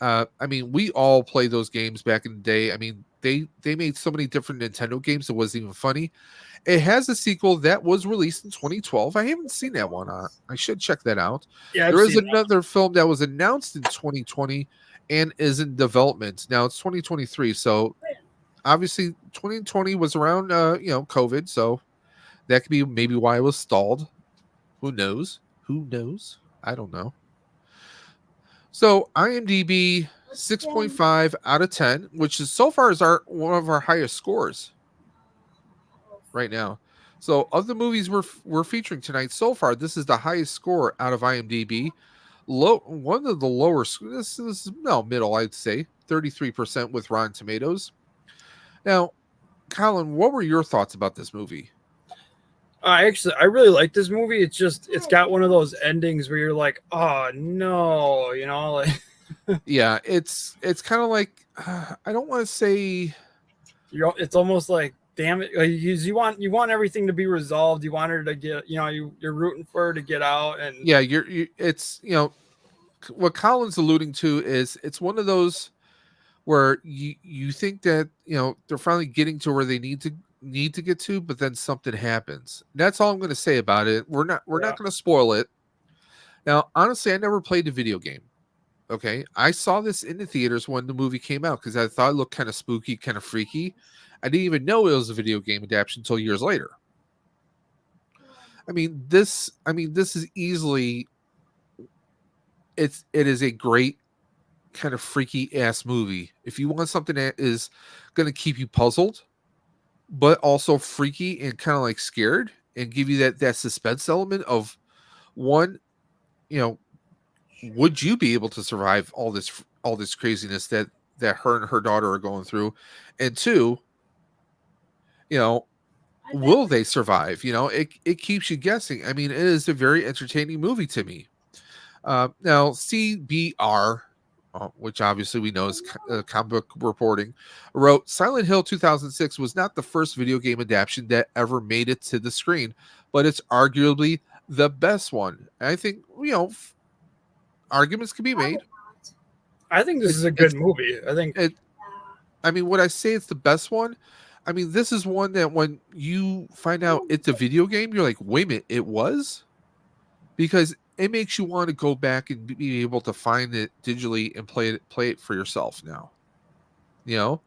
I mean, we all played those games back in the day. I mean, they made so many different Nintendo games, it wasn't even funny. It has a sequel that was released in 2012. I haven't seen that one. I should check that out. Yeah, there is another film that was announced in 2020 and is in development. Now it's 2023, so obviously 2020 was around COVID, so that could be maybe why it was stalled. Who knows? I don't know. So IMDb 6.5 out of 10, which is so far is one of our highest scores right now. So of the movies we're featuring tonight so far, this is the highest score out of IMDb. One of the lower, this is middle, I'd say 33% with Rotten Tomatoes. Now, Colin, what were your thoughts about this movie? I really like this movie. It's got one of those endings where you're like, oh no, like yeah, it's kind of like I don't want to say it's almost like, damn it, you want everything to be resolved. You want her to get, you're rooting for her to get out, and yeah, it's what Colin's alluding to is it's one of those where you think that they're finally getting to where they need to get to, but then something happens. That's all I'm going to say about it. We're not going to spoil it. Now, honestly, I never played the video game. Okay, I saw this in the theaters when the movie came out because I thought it looked kind of spooky, kind of freaky. I didn't even know it was a video game adaptation until years later. I mean, this is easily it is a great kind of freaky ass movie. If you want something that is going to keep you puzzled, but also freaky and kind of like scared and give you that suspense element of one, would you be able to survive all this craziness that her and her daughter are going through? And two, will they survive? It keeps you guessing. I mean, it is a very entertaining movie to me. Now, CBR, which obviously we know is comic book reporting, wrote Silent Hill 2006 was not the first video game adaptation that ever made it to the screen, but it's arguably the best one. And I think, arguments can be made. I think this is a good movie. I think I mean, would I say it's the best one? I mean, this is one that when you find out it's a video game, you're like, wait a minute, it was? Because it makes you want to go back and be able to find it digitally and play it for yourself now. You know?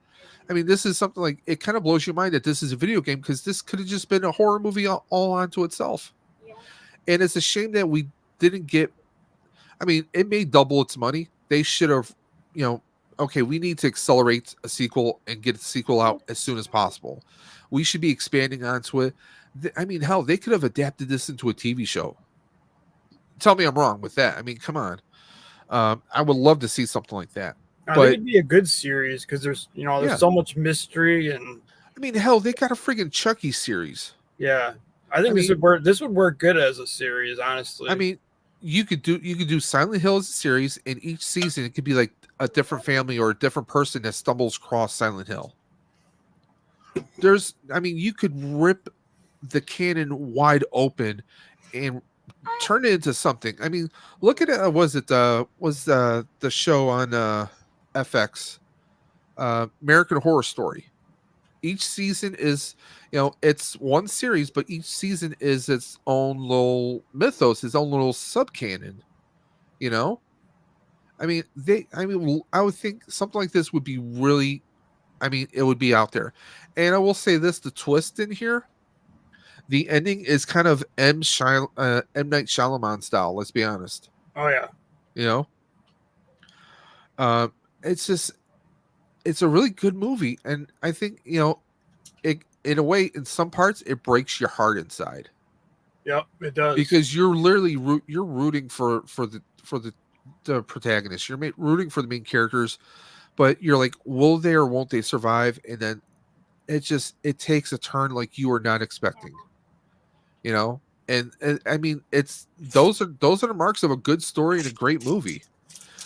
I mean, this is something like it kind of blows your mind that this is a video game because this could have just been a horror movie all onto itself. Yeah. And it's a shame that we didn't get. I mean, it made double its money. They should have, okay, we need to accelerate a sequel and get the sequel out as soon as possible. We should be expanding onto it. I mean, hell, they could have adapted this into a TV show. Tell me I'm wrong with that. I mean, come on. I would love to see something like that. I But- think it'd be a good series because there's Yeah. so much mystery and I mean, hell, they got a friggin' Chucky series. yeah. I think this would work good as a series, honestly. I mean, you could do Silent Hill as a series, and each season it could be like a different family or a different person that stumbles across Silent Hill. You could rip the canon wide open and turn it into something. I mean, look at it. Was the show on FX, American Horror Story? Each season is, it's one series, but each season is its own little mythos, its own little subcanon. I mean, I would think something like this would be really, it would be out there. And I will say this: the twist in here, the ending is kind of M. Night Shyamalan style. Let's be honest. oh yeah. It's a really good movie, and I think it, in a way, in some parts it breaks your heart inside Yep, it does. because you're literally rooting for the protagonist. You're rooting for the main characters, but you're like, will they or won't they survive? And then it takes a turn like you were not expecting. And I mean, those are the marks of a good story and a great movie.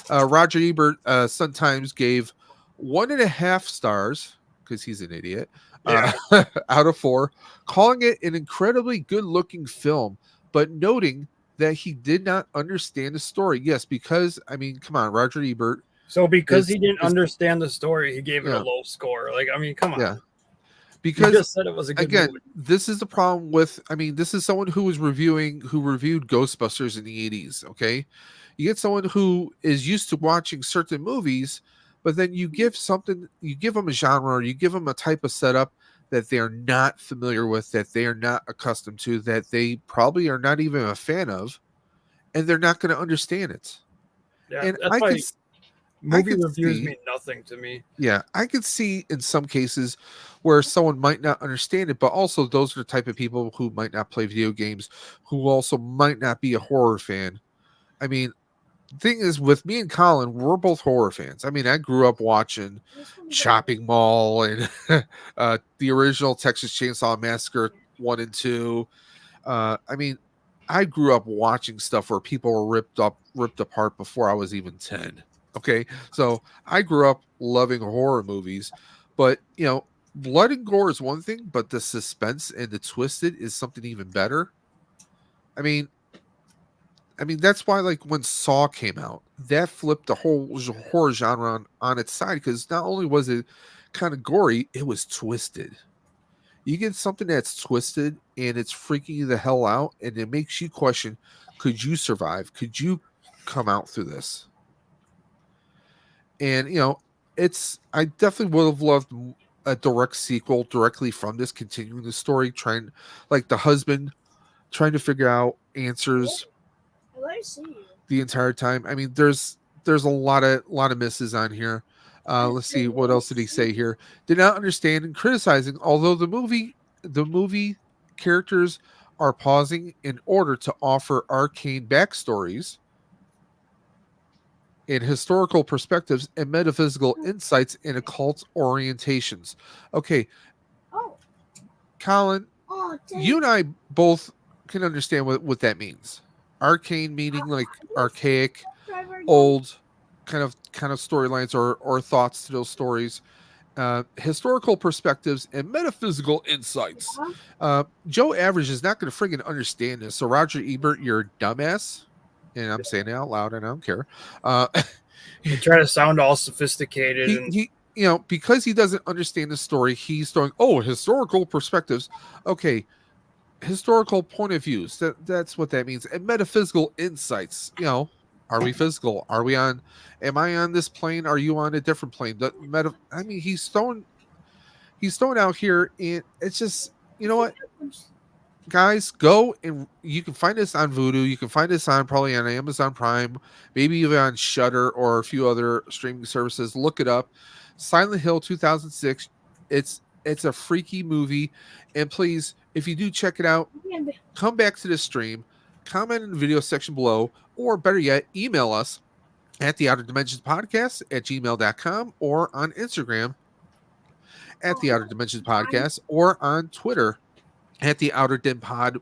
Roger Ebert sometimes gave 1.5 stars because he's an idiot out of 4, calling it an incredibly good-looking film, but noting that he did not understand the story. Yes, because I mean, come on, Roger Ebert. So because he didn't understand the story, he gave it a low score. Like, I mean, come on. Yeah. He Because just said it was a good again, movie. this is the problem with. I mean, this is someone who reviewed Ghostbusters in the 80s. Okay, you get someone who is used to watching certain movies, but then you give them a genre, or you give them a type of setup that they are not familiar with, that they are not accustomed to, that they probably are not even a fan of, and they're not going to understand it. Yeah, And that's I why could movie could reviews see- mean nothing to me. Yeah, I could see in some cases where someone might not understand it, but also those are the type of people who might not play video games, who also might not be a horror fan. I mean, the thing is, with me and Colin, we're both horror fans. I mean, I grew up watching Chopping Mall and the original Texas Chainsaw Massacre 1 and 2. I mean, I grew up watching stuff where people were ripped apart before I was even 10. Okay, so I grew up loving horror movies, but blood and gore is one thing, but the suspense and the twisted is something even better. I mean, that's why, like, when Saw came out, that flipped the whole horror genre on its side, because not only was it kind of gory, it was twisted. You get something that's twisted and it's freaking you the hell out, and it makes you question, could you survive? Could you come out through this? And I definitely would have loved a direct sequel directly from this, continuing the story, trying, like, the husband trying to figure out answers I see you. the entire time. I mean, there's a lot of misses on here. Let's see, what else did he say here? Did not understand and criticizing, although the movie characters are pausing in order to offer arcane backstories and historical perspectives and metaphysical insights and occult orientations. Okay, Oh, Colin, dang. you and I both can understand what that means. Arcane meaning like archaic, old kind of storylines or thoughts to those stories. Historical perspectives and metaphysical insights. Joe Average is not going to friggin' understand this. So Roger Ebert, you're a dumbass. And I'm saying it out loud and I don't care. You try to sound all sophisticated and because he doesn't understand the story, he's throwing historical perspectives. Okay, historical point of views. That's what that means. And metaphysical insights. Are we physical? Are we on? Am I on this plane? Are you on a different plane? I mean, he's thrown out here, and it's just, you know what, guys, go and you can find this on Vudu. You can find this on probably on Amazon Prime, maybe even on Shutter or a few other streaming services. Look it up. Silent Hill 2006. It's a freaky movie, and please, if you do check it out, come back to the stream, comment in the video section below, or better yet, email us at the Outer Dimensions Podcast at gmail.com or on Instagram at the Outer Dimensions Podcast or on Twitter at the Outer Dim Pod.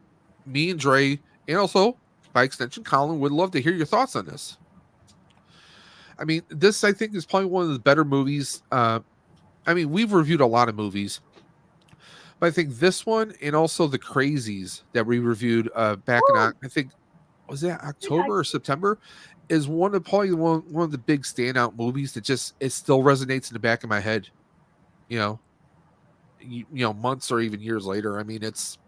Me and Dre, and also by extension Colin, would love to hear your thoughts on this. I mean, this I think is probably one of the better movies. I mean, we've reviewed a lot of movies, but I think this one and also The Crazies that we reviewed back in, I think, was that October or September, is probably one of the big standout movies that it still resonates in the back of my head. Months or even years later. I mean, it's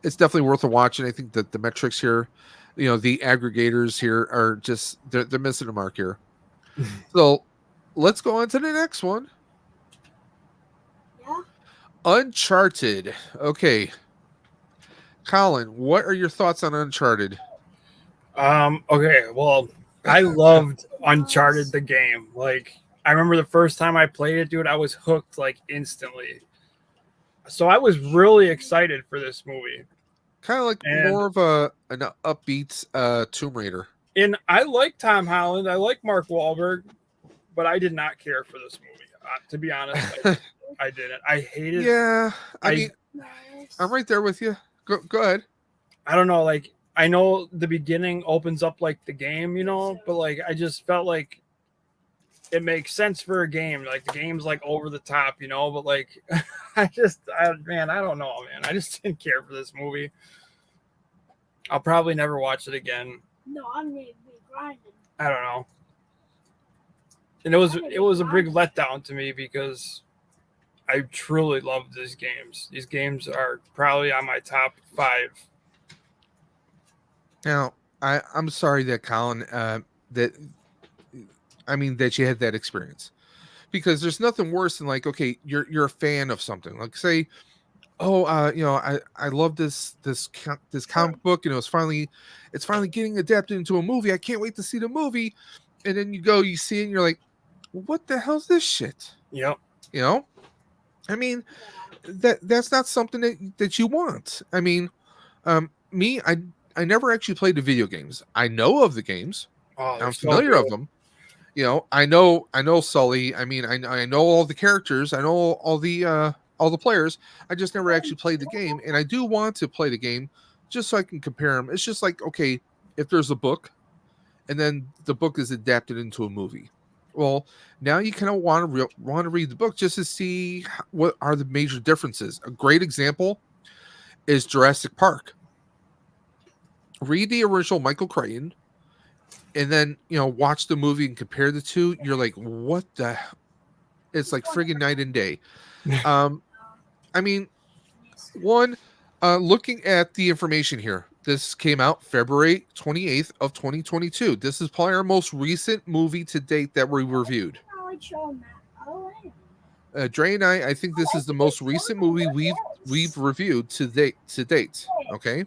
definitely worth a watch. And I think that the metrics here, the aggregators here are just they're missing a mark here. So let's go on to the next one. Yeah. Uncharted. Okay, Colin, what are your thoughts on Uncharted? Okay, well, I loved Uncharted the game. Like, I remember the first time I played it, dude, I was hooked like instantly. So I was really excited for this movie. Kind of like more of an upbeat Tomb Raider. And I like Tom Holland. I like Mark Wahlberg, but I did not care for this movie. To be honest, I didn't. I hated. Yeah, I mean, I'm right there with you. Go ahead. I don't know. Like, I know the beginning opens up like the game, but like I just felt like it makes sense for a game. Like the game's like over the top, but like I don't know, man. I just didn't care for this movie. I'll probably never watch it again. No, I'm gonna be grinding. I don't know. And it was a big letdown to me because I truly love these games. These games are probably on my top 5. Now, I'm sorry that Colin, that you had that experience, because there's nothing worse than like, okay, you're a fan of something, like say, I love this comic book, it's finally getting adapted into a movie. I can't wait to see the movie, and then you see it, and you're like, what the hell's this shit? Yep. I mean, that's not something that you want. I mean, me, I never actually played the video games. I know of the games. Oh, I'm familiar of them. I know Sully. I mean, I know all the characters. I know all the players. I just never actually played the game, and I do want to play the game just so I can compare them. It's just like, okay, if there's a book, and then the book is adapted into a movie. Well, now you kind of want to read the book just to see what are the major differences. A great example is Jurassic Park. Read the original Michael Crichton, and then watch the movie and compare the two. You're like, what the? It's like friggin' night and day. I mean, looking at the information here, this came out February 28th of 2022. This is probably our most recent movie to date that we reviewed. Dre and I think this is the most recent movie we've reviewed to date. Okay.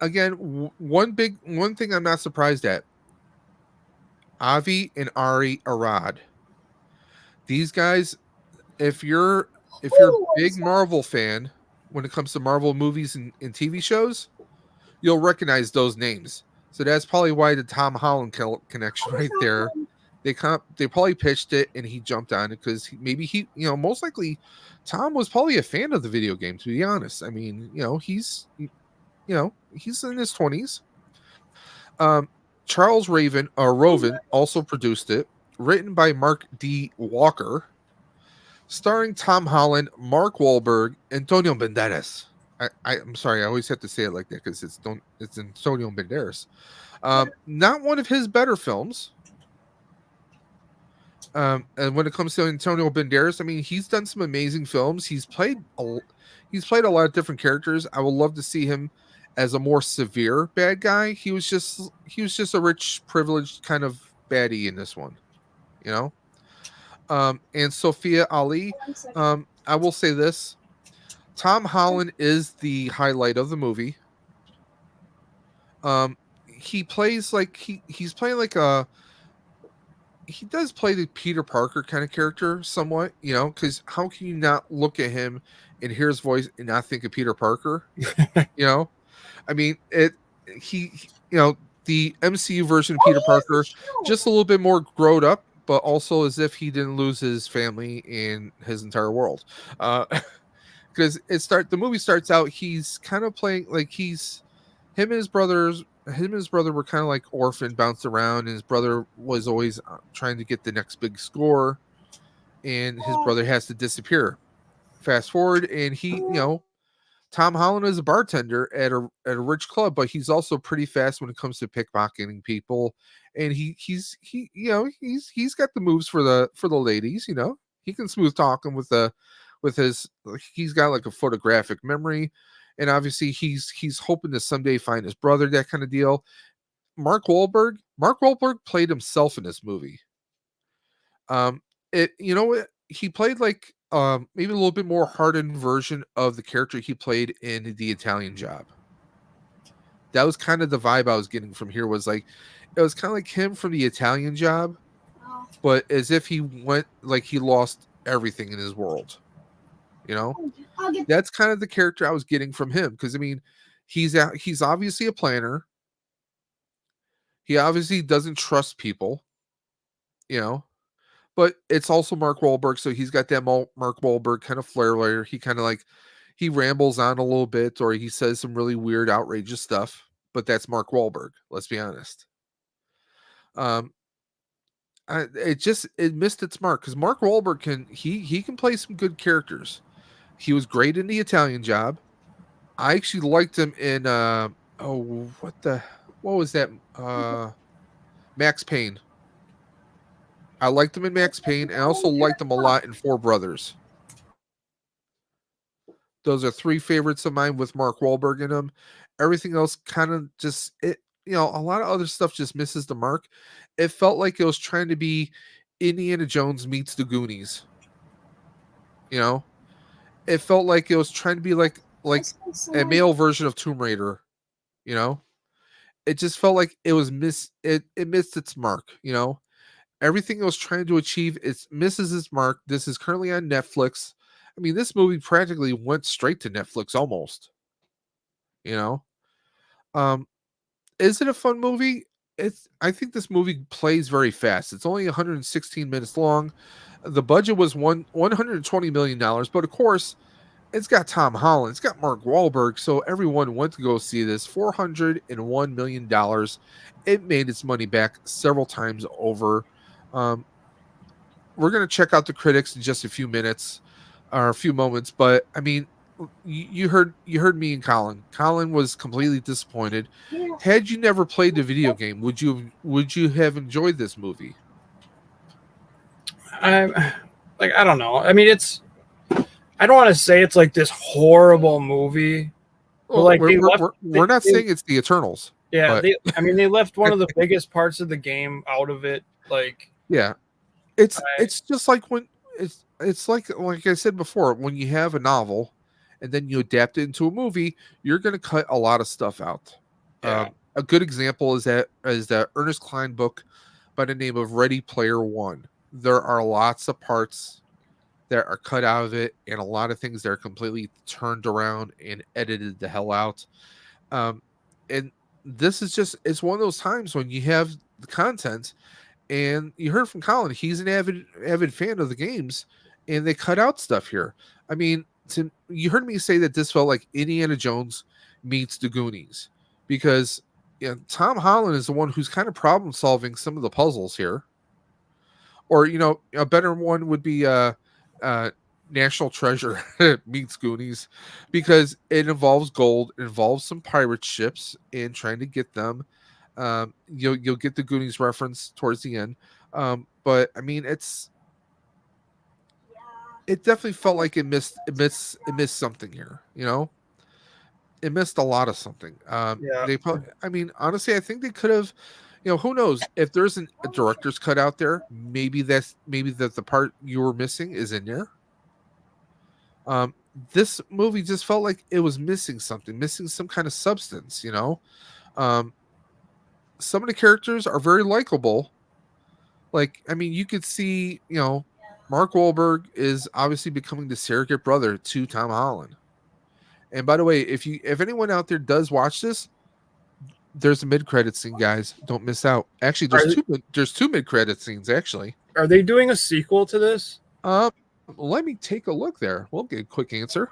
Again, one thing I'm not surprised at: Avi and Ari Arad. These guys, if you're a big Marvel fan when it comes to Marvel movies and TV shows, you'll recognize those names. So that's probably why the Tom Holland connection right there. They probably pitched it and he jumped on it because maybe most likely Tom was probably a fan of the video game, to be honest. I mean, he's in his 20s. Charles Roven also produced it, written by Mark D. Walker, starring Tom Holland, Mark Wahlberg, Antonio Banderas. I'm sorry, I always have to say it like that because it's Antonio Banderas. Not one of his better films, And when it comes to Antonio Banderas, I mean, he's done some amazing films. He's played a lot of different characters. I would love to see him as a more severe bad guy. He was just a rich, privileged kind of baddie in this one, you know. And Sophia Ali, 1 second. I will say this: Tom Holland is the highlight of the movie. He plays like he's playing like a he does play the Peter Parker kind of character somewhat, you know, because how can you not look at him and hear his voice and not think of Peter Parker? You know, I mean, the MCU version of Peter Parker, just a little bit more growed up, but also as if he didn't lose his family and his entire world. Because the movie starts out, he's kind of playing like him and his brothers him and his brother were kind of like orphaned, bounced around, and his brother was always trying to get the next big score, and his brother has to disappear. Fast forward, and Tom Holland is a bartender at a rich club, but he's also pretty fast when it comes to pickpocketing people, and he's got the moves for the ladies. He can smooth talking with his he's got like a photographic memory, and obviously he's hoping to someday find his brother, that kind of deal. Mark Wahlberg played himself in this movie. He played like maybe a little bit more hardened version of the character he played in The Italian Job. That was kind of the vibe I was getting from here. Was like it was kind of like him from The Italian Job, Oh, but as if he went like he lost everything in his world. I'll get That's kind of the character I was getting from him, because I mean, he's obviously a planner. He obviously doesn't trust people, you know. But it's also Mark Wahlberg, so he's got that Mark Wahlberg kind of flair where he kind of like he rambles on a little bit, or he says some really weird, outrageous stuff. But that's Mark Wahlberg. Let's be honest. Um, it missed its mark, because Mark Wahlberg can play some good characters. He was great in The Italian Job. I actually liked him in what was that? Max Payne. I liked him in Max Payne, and I also liked him a lot in Four Brothers. Those are three favorites of mine with Mark Wahlberg in them. Everything else kind of just a lot of other stuff just misses the mark. It felt like it was trying to be Indiana Jones meets the Goonies. It felt like it was trying to be like a male version of Tomb Raider. You know, it just felt like it was it missed its mark. Everything it was trying to achieve, it misses its mark. This is currently on Netflix. I mean, this movie practically went straight to Netflix almost. You know, um, is it a fun movie? I think this movie plays very fast. It's only 116 minutes long. The budget was $120 million, but of course, it's got Tom Holland, it's got Mark Wahlberg, so everyone went to go see this. $401 million. It made its money back several times over. We're gonna check out the critics in just a few minutes or a few moments, but I mean, you heard me and Colin. Colin was completely disappointed. yeah. Had you never played the video game, would you have enjoyed this movie? I don't know. I mean, I don't want to say it's like this horrible movie. Well, like, we're not saying it's the Eternals. Yeah, but- they left one of the biggest parts of the game out of it. Like, Yeah, it's just like when it's like I said before, when you have a novel and then you adapt it into a movie, you're going to cut a lot of stuff out. Yeah. A good example is that Ernest Cline book by the name of Ready Player One. There are lots of parts that are cut out of it, and a lot of things that are completely turned around and edited the hell out. And this is it's one of those times when you have the content. And you heard from Colin; he's an avid fan of the games, and they cut out stuff here. I mean, you heard me say that this felt like Indiana Jones meets the Goonies, because Tom Holland is the one who's kind of problem solving some of the puzzles here. Or a better one would be National Treasure meets Goonies, because it involves gold, it involves some pirate ships, and trying to get them. You'll get the Goonies reference towards the end. but I mean, it definitely felt like it missed something here. It missed a lot of something. Yeah. They probably, I mean, honestly, I think they could have, who knows if there's a director's cut out there, maybe that's the part you were missing is in there. This movie just felt like it was missing something, missing some kind of substance. Some of the characters are very likable. Like, I mean, you could see, Mark Wahlberg is obviously becoming the surrogate brother to Tom Holland. And by the way, if anyone out there does watch this, there's a mid-credit scene, guys. Don't miss out. Actually, there's two mid-credit scenes actually. Are they doing a sequel to this? Let me take a look there. We'll get a quick answer.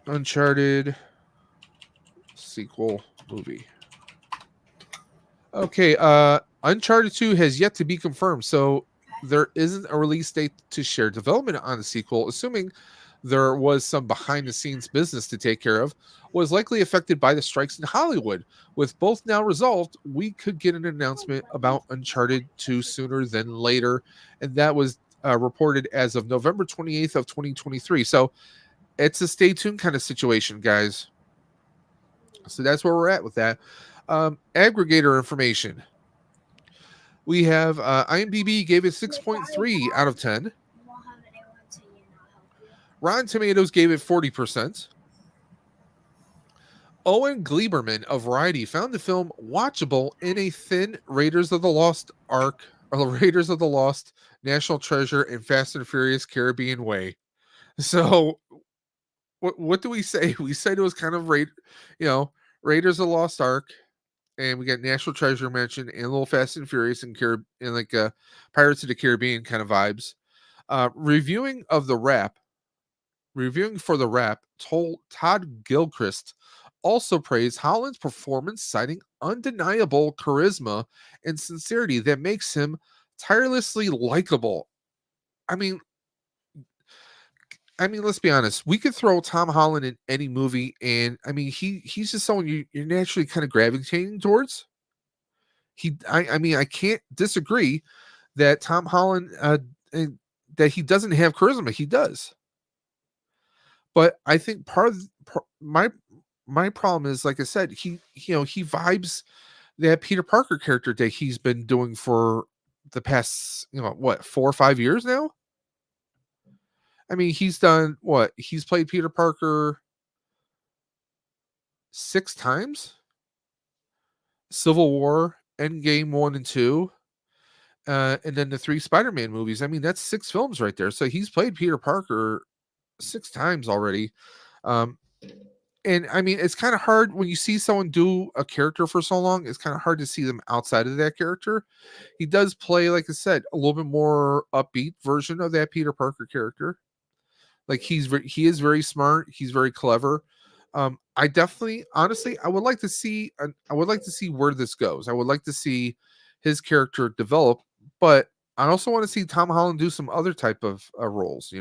Uncharted sequel movie. Okay, Uncharted 2 has yet to be confirmed, so there isn't a release date to share development on the sequel, assuming there was some behind-the-scenes business to take care of, was likely affected by the strikes in Hollywood. With both now resolved, we could get an announcement about Uncharted 2 sooner than later, and that was reported as of November 28th of 2023. So it's a stay tuned kind of situation, guys. So that's where we're at with that. Aggregator information. We have IMDb gave it 6.3 out of 10. Rotten Tomatoes gave it 40%. Owen Gleiberman of Variety found the film watchable in a thin Raiders of the Lost arc, or Raiders of the Lost, National Treasure, and Fast and Furious Caribbean way. So, what do we say? We said it was kind of Raiders of the Lost Ark, and we got National Treasure mentioned, and a little Fast and Furious and like Pirates of the Caribbean kind of vibes. Reviewing for the Wrap, Todd Gilchrist also praised Holland's performance, citing undeniable charisma and sincerity that makes him tirelessly likable. I mean, let's be honest. We could throw Tom Holland in any movie, and I mean, he's just someone you're naturally kind of gravitating towards. I can't disagree that Tom Holland that he doesn't have charisma. He does, but I think part of my problem is, like I said, he vibes that Peter Parker character that he's been doing for the past 4 or 5 years now. I mean, he's done what? He's played Peter Parker 6 times. Civil War, Endgame 1 and 2, and then the 3 Spider-Man movies. I mean, that's 6 films right there. So he's played Peter Parker 6 times already. And I mean, it's kind of hard when you see someone do a character for so long. It's kind of hard to see them outside of that character. He does play, like I said, a little bit more upbeat version of that Peter Parker character. Like he is very smart. He's very clever. I definitely, honestly, I would like to see where this goes. I would like to see his character develop, but I also want to see Tom Holland do some other type of roles.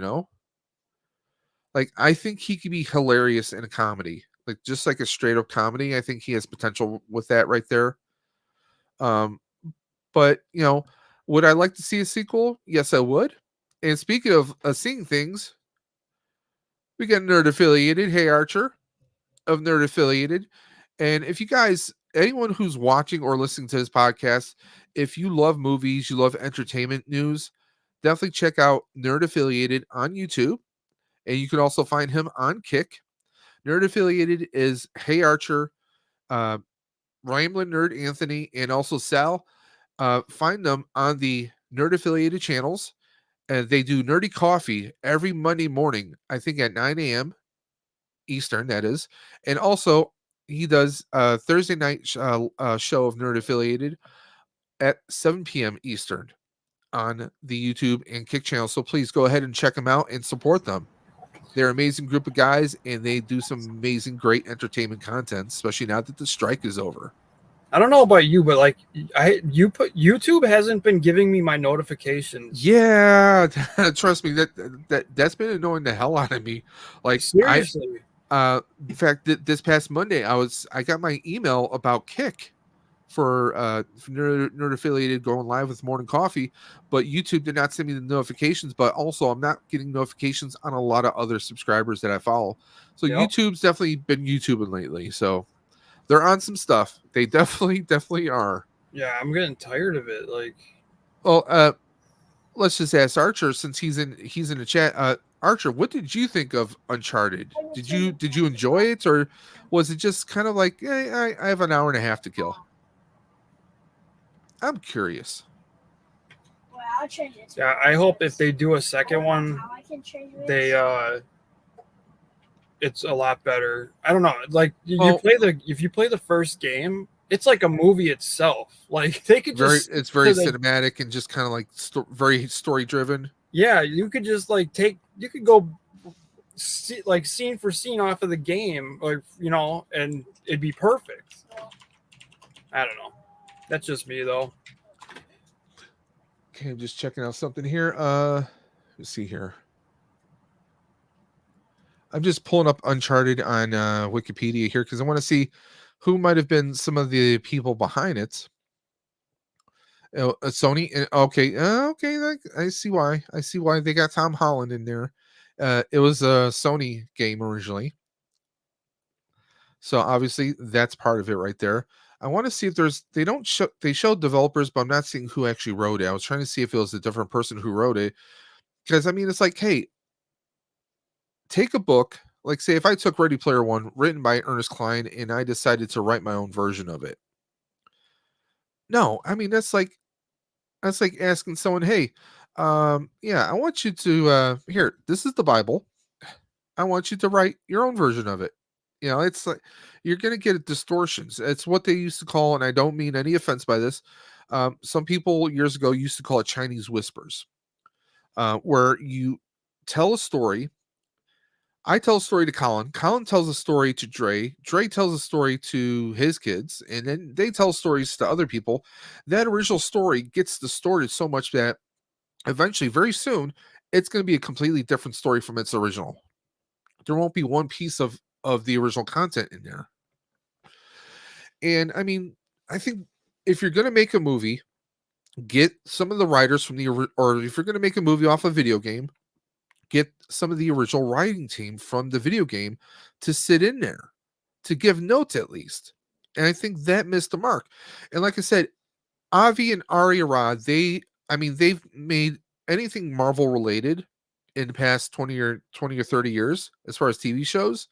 Like, I think he could be hilarious in a comedy, like just like a straight up comedy. I think he has potential with that right there. But would I like to see a sequel? Yes, I would. And speaking of seeing things, we got Nerd Affiliated. Hey, Archer of Nerd Affiliated. And if you guys, anyone who's watching or listening to this podcast, if you love movies, you love entertainment news, definitely check out Nerd Affiliated on YouTube. And you can also find him on Kick. Nerd Affiliated is Hey Archer, Ramblin' Nerd Anthony, and also Sal. Find them on the Nerd Affiliated channels. And they do Nerdy Coffee every Monday morning, I think at 9 a.m. Eastern, that is. And also, he does a Thursday night show of Nerd Affiliated at 7 p.m. Eastern on the YouTube and Kick channel. So please go ahead and check them out and support them. They're an amazing group of guys, and they do some amazing, great entertainment content, especially now that the strike is over. I don't know about you, but like YouTube hasn't been giving me my notifications. Yeah, trust me, that's been annoying the hell out of me. Like, seriously. In fact, this past Monday, I got my email about Kick for nerd affiliated going live with Morning Coffee, but YouTube did not send me the notifications. But also, I'm not getting notifications on a lot of other subscribers that I follow. So Yep. YouTube's definitely been YouTubing lately. So they're on some stuff. They definitely are. Yeah, I'm getting tired of it. Like, Well, let's just ask Archer since he's in the chat. Archer, what did you think of Uncharted? Did you enjoy it, or was it just kind of like, I have an hour and a half to kill? I'm curious. Well, I'll change it. yeah, I hope if they do a second one, How I can change it? they it's a lot better. I don't know. Like Well- if you play the first game, it's like a movie itself. Like they could just It's very so they- cinematic and just kind of like very story driven. yeah, you could just like you could go like scene for scene off of the game, like and it'd be perfect. I don't know. That's just me though. Okay, I'm just checking out something here. Let's see here. I'm just pulling up Uncharted on Wikipedia here because I want to see who might have been some of the people behind it. Sony. Okay, I see why. I see why they got Tom Holland in there. It was a Sony game originally, so obviously that's part of it right there. I want to see if they showed developers, but I'm not seeing who actually wrote it. I was trying to see if it was a different person who wrote it, because I mean, it's like, hey, take a book, like say if I took Ready Player One, written by Ernest Cline, and I decided to write my own version of it. No, I mean that's like asking someone, hey, yeah, I want you to here, this is the Bible. I want you to write your own version of it. It's like you're gonna get distortions. It's what they used to call, and I don't mean any offense by this. Some people years ago used to call it Chinese whispers, where you tell a story. I tell a story to Colin. Colin tells a story to Dre. Dre tells a story to his kids, and then they tell stories to other people. That original story gets distorted so much that eventually, very soon, it's going to be a completely different story from its original. There won't be one piece of the original content in there. And I mean, I think if you're going to make a movie, get some of the writers from or if you're going to make a movie off a video game, get some of the original writing team from the video game to sit in there, to give notes at least. And I think that missed the mark. And like I said, Avi and Ari Arad, they've made anything Marvel related in the past 20 or 30 years, as far as TV shows,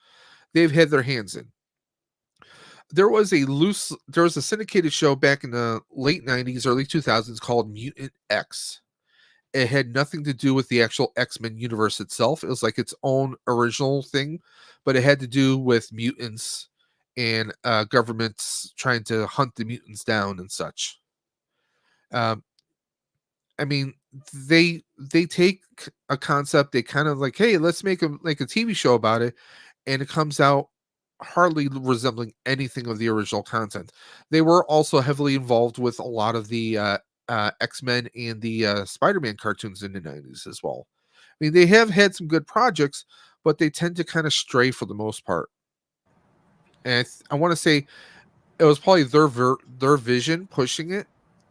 they've had their hands in. There was a syndicated show back in the late 90s, early 2000s called Mutant X. It had nothing to do with the actual X-Men universe itself. It was like its own original thing, but it had to do with mutants and governments trying to hunt the mutants down and such. I mean, they take a concept, they kind of like, hey, let's make a TV show about it, and it comes out hardly resembling anything of the original content. They were also heavily involved with a lot of the X-Men and the Spider-Man cartoons in the 90s as well. I mean, they have had some good projects, but they tend to kind of stray for the most part. And I want to say it was probably their vision pushing it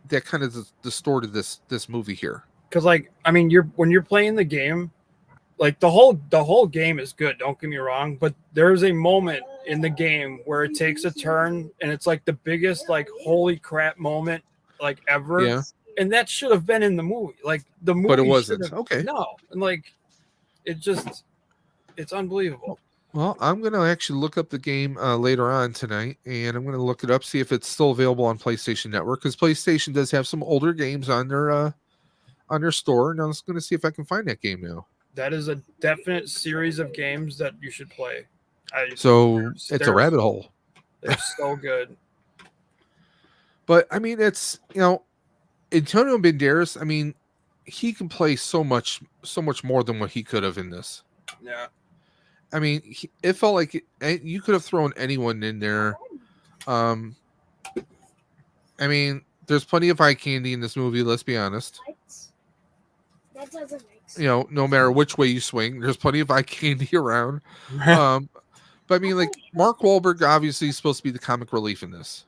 that kind of distorted this movie here. Because like, I mean, when you're playing the game, like the whole game is good, don't get me wrong, but there's a moment in the game where it takes a turn and it's like the biggest like holy crap moment like ever. Yeah. And that should have been in the movie. Like the movie, But it wasn't. should have- Okay. No, and like it's unbelievable. Well, I'm going to actually look up the game later on tonight, and I'm going to look it up, see if it's still available on PlayStation Network, because PlayStation does have some older games on their store, and I was going to see if I can find that game now. That is a definite series of games that you should play. So it's a rabbit hole. They're so good. But I mean, it's Antonio Banderas. I mean, he can play so much more than what he could have in this. Yeah. I mean, it felt like you could have thrown anyone in there. I mean, there's plenty of eye candy in this movie. Let's be honest. That doesn't make sense. No matter which way you swing, there's plenty of eye candy around. But I mean, like Mark Wahlberg obviously is supposed to be the comic relief in this.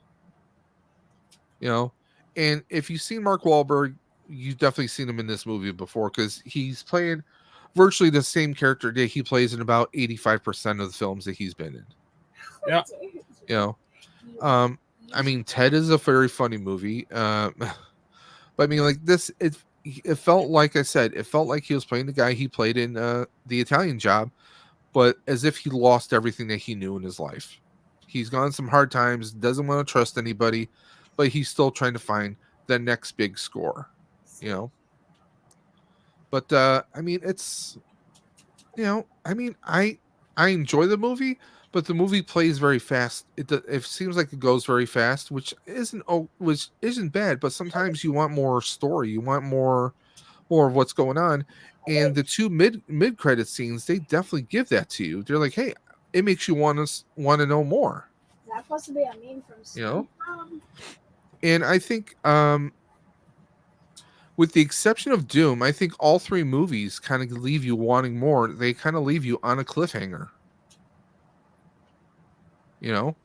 you know. And if you've seen Mark Wahlberg, you've definitely seen him in this movie before because he's playing virtually the same character that he plays in about 85% of the films that he's been in. Yeah. You know, I mean, Ted is a very funny movie. But I mean, like this, it felt like I said, it felt like he was playing the guy he played in The Italian Job, but as if he lost everything that he knew in his life. He's gone some hard times, doesn't want to trust anybody, but he's still trying to find the next big score, you know. But I mean, it's I mean, I enjoy the movie, but the movie plays very fast. It seems like it goes very fast, which isn't bad. But sometimes you want more story, you want more of what's going on, and the two mid credit scenes they definitely give that to you. They're like, hey, it makes you want to know more, Is that supposed to be a meme from you know. SpongeBob? And I think with the exception of Doom, I think all three movies kind of leave you wanting more. They kind of leave you on a cliffhanger. You know?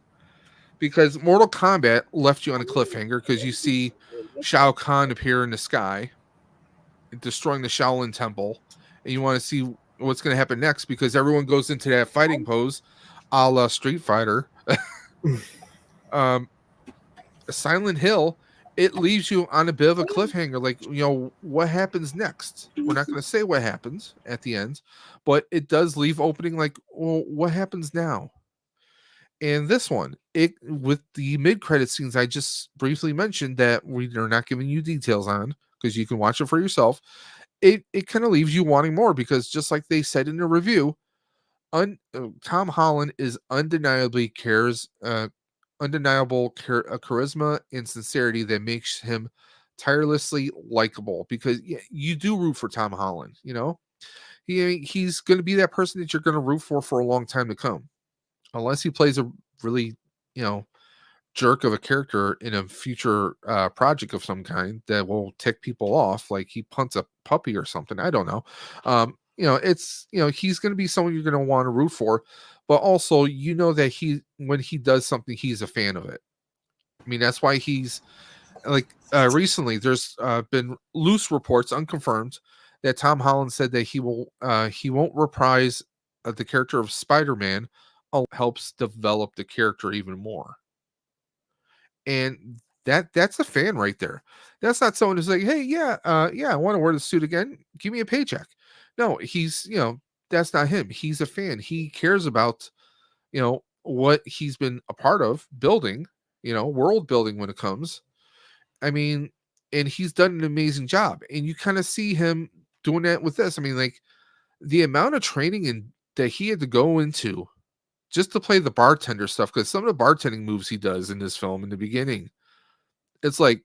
Because Mortal Kombat left you on a cliffhanger because you see Shao Kahn appear in the sky, destroying the Shaolin Temple, and you want to see what's going to happen next because everyone goes into that fighting pose a la Street Fighter. Silent Hill, it leaves you on a bit of a cliffhanger. Like, what happens next? We're not going to say what happens at the end, but it does leave opening like, well, what happens now? And this one, it with the mid-credit scenes I just briefly mentioned that we are not giving you details on because you can watch it for yourself. It kind of leaves you wanting more because just like they said in the review, Tom Holland is undeniably undeniable charisma and sincerity that makes him tirelessly likable because you do root for Tom Holland. He's going to be that person that you're going to root for a long time to come, unless he plays a really jerk of a character in a future project of some kind that will tick people off, like he punts a puppy or something. I don't know. It's he's going to be someone you're going to want to root for, but also that when he does something, he's a fan of it. I mean, that's why he's like recently. There's been loose reports, unconfirmed, that Tom Holland said that he won't reprise the character of Spider-Man. Helps develop the character even more. And that's a fan right there. That's not someone who's like, hey, yeah, I want to wear the suit again. Give me a paycheck. No, he's, that's not him. He's a fan. He cares about, what he's been a part of building, world building when it comes. I mean, and he's done an amazing job. And you kind of see him doing that with this. I mean, like the amount of training that he had to go into just to play the bartender stuff, because some of the bartending moves he does in this film in the beginning, it's like,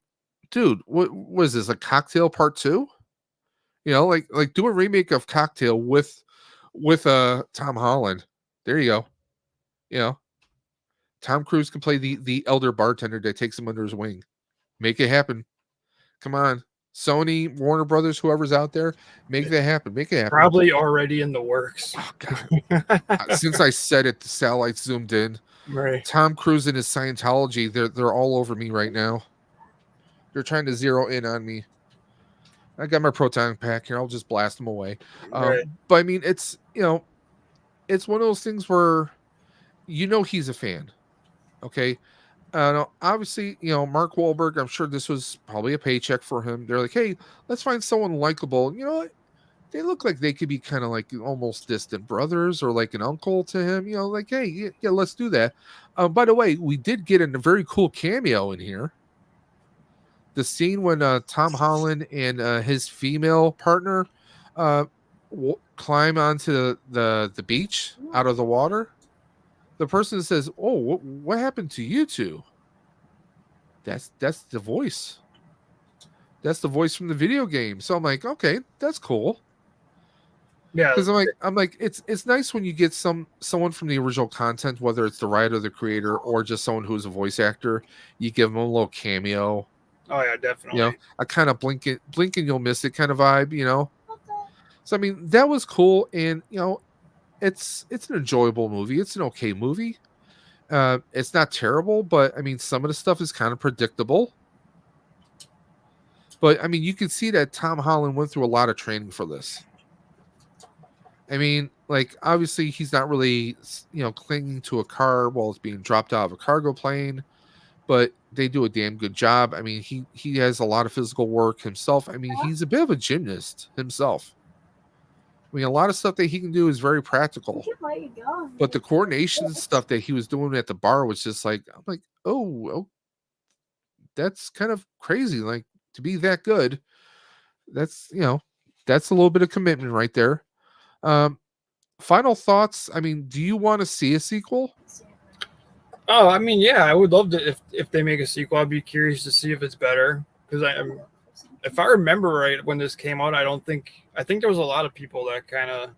dude, what was this, a Cocktail Part 2? Like do a remake of Cocktail with Tom Holland. There you go. Tom Cruise can play the elder bartender that takes him under his wing. Make it happen. Come on. Sony, Warner Brothers, whoever's out there, make that happen. Make it happen. Probably already in the works. Oh, God. Since I said it, the satellites zoomed in. Right. Tom Cruise and his Scientology, they're all over me right now. They're trying to zero in on me. I got my proton pack here. I'll just blast them away. Right. But I mean, it's it's one of those things where he's a fan. Okay. Obviously, Mark Wahlberg, I'm sure this was probably a paycheck for him. They're like, hey, let's find someone likable. You know what? They look like they could be kind of like almost distant brothers or like an uncle to him. Like, hey, yeah, let's do that. By the way, we did get a very cool cameo in here. The scene when Tom Holland and his female partner climb onto the beach out of the water. The person says, "Oh, what happened to you two?" That's the voice. That's the voice from the video game. So I'm like, okay, that's cool. Yeah, because I'm like, it's nice when you get someone from the original content, whether it's the writer, the creator, or just someone who's a voice actor. You give them a little cameo. Oh yeah, definitely. A kind of blink and you'll miss it kind of vibe. So I mean, that was cool, and it's an enjoyable movie. It's an okay movie. It's not terrible, but I mean, some of the stuff is kind of predictable. But I mean, you can see that Tom Holland went through a lot of training for this. I mean, like obviously he's not really, clinging to a car while it's being dropped out of a cargo plane, but they do a damn good job. I mean, he has a lot of physical work himself. I mean, he's a bit of a gymnast himself. I mean, a lot of stuff that he can do is very practical, Can let you go. but the coordination stuff that he was doing at the bar was just like, I'm like, oh, that's kind of crazy. Like to be that good, that's that's a little bit of commitment right there. Um, Final thoughts. I mean, do you want to see a sequel? Oh, I mean, yeah, I would love to if they make a sequel. I'd be curious to see if it's better because if I remember right, when this came out, I think there was a lot of people that kind of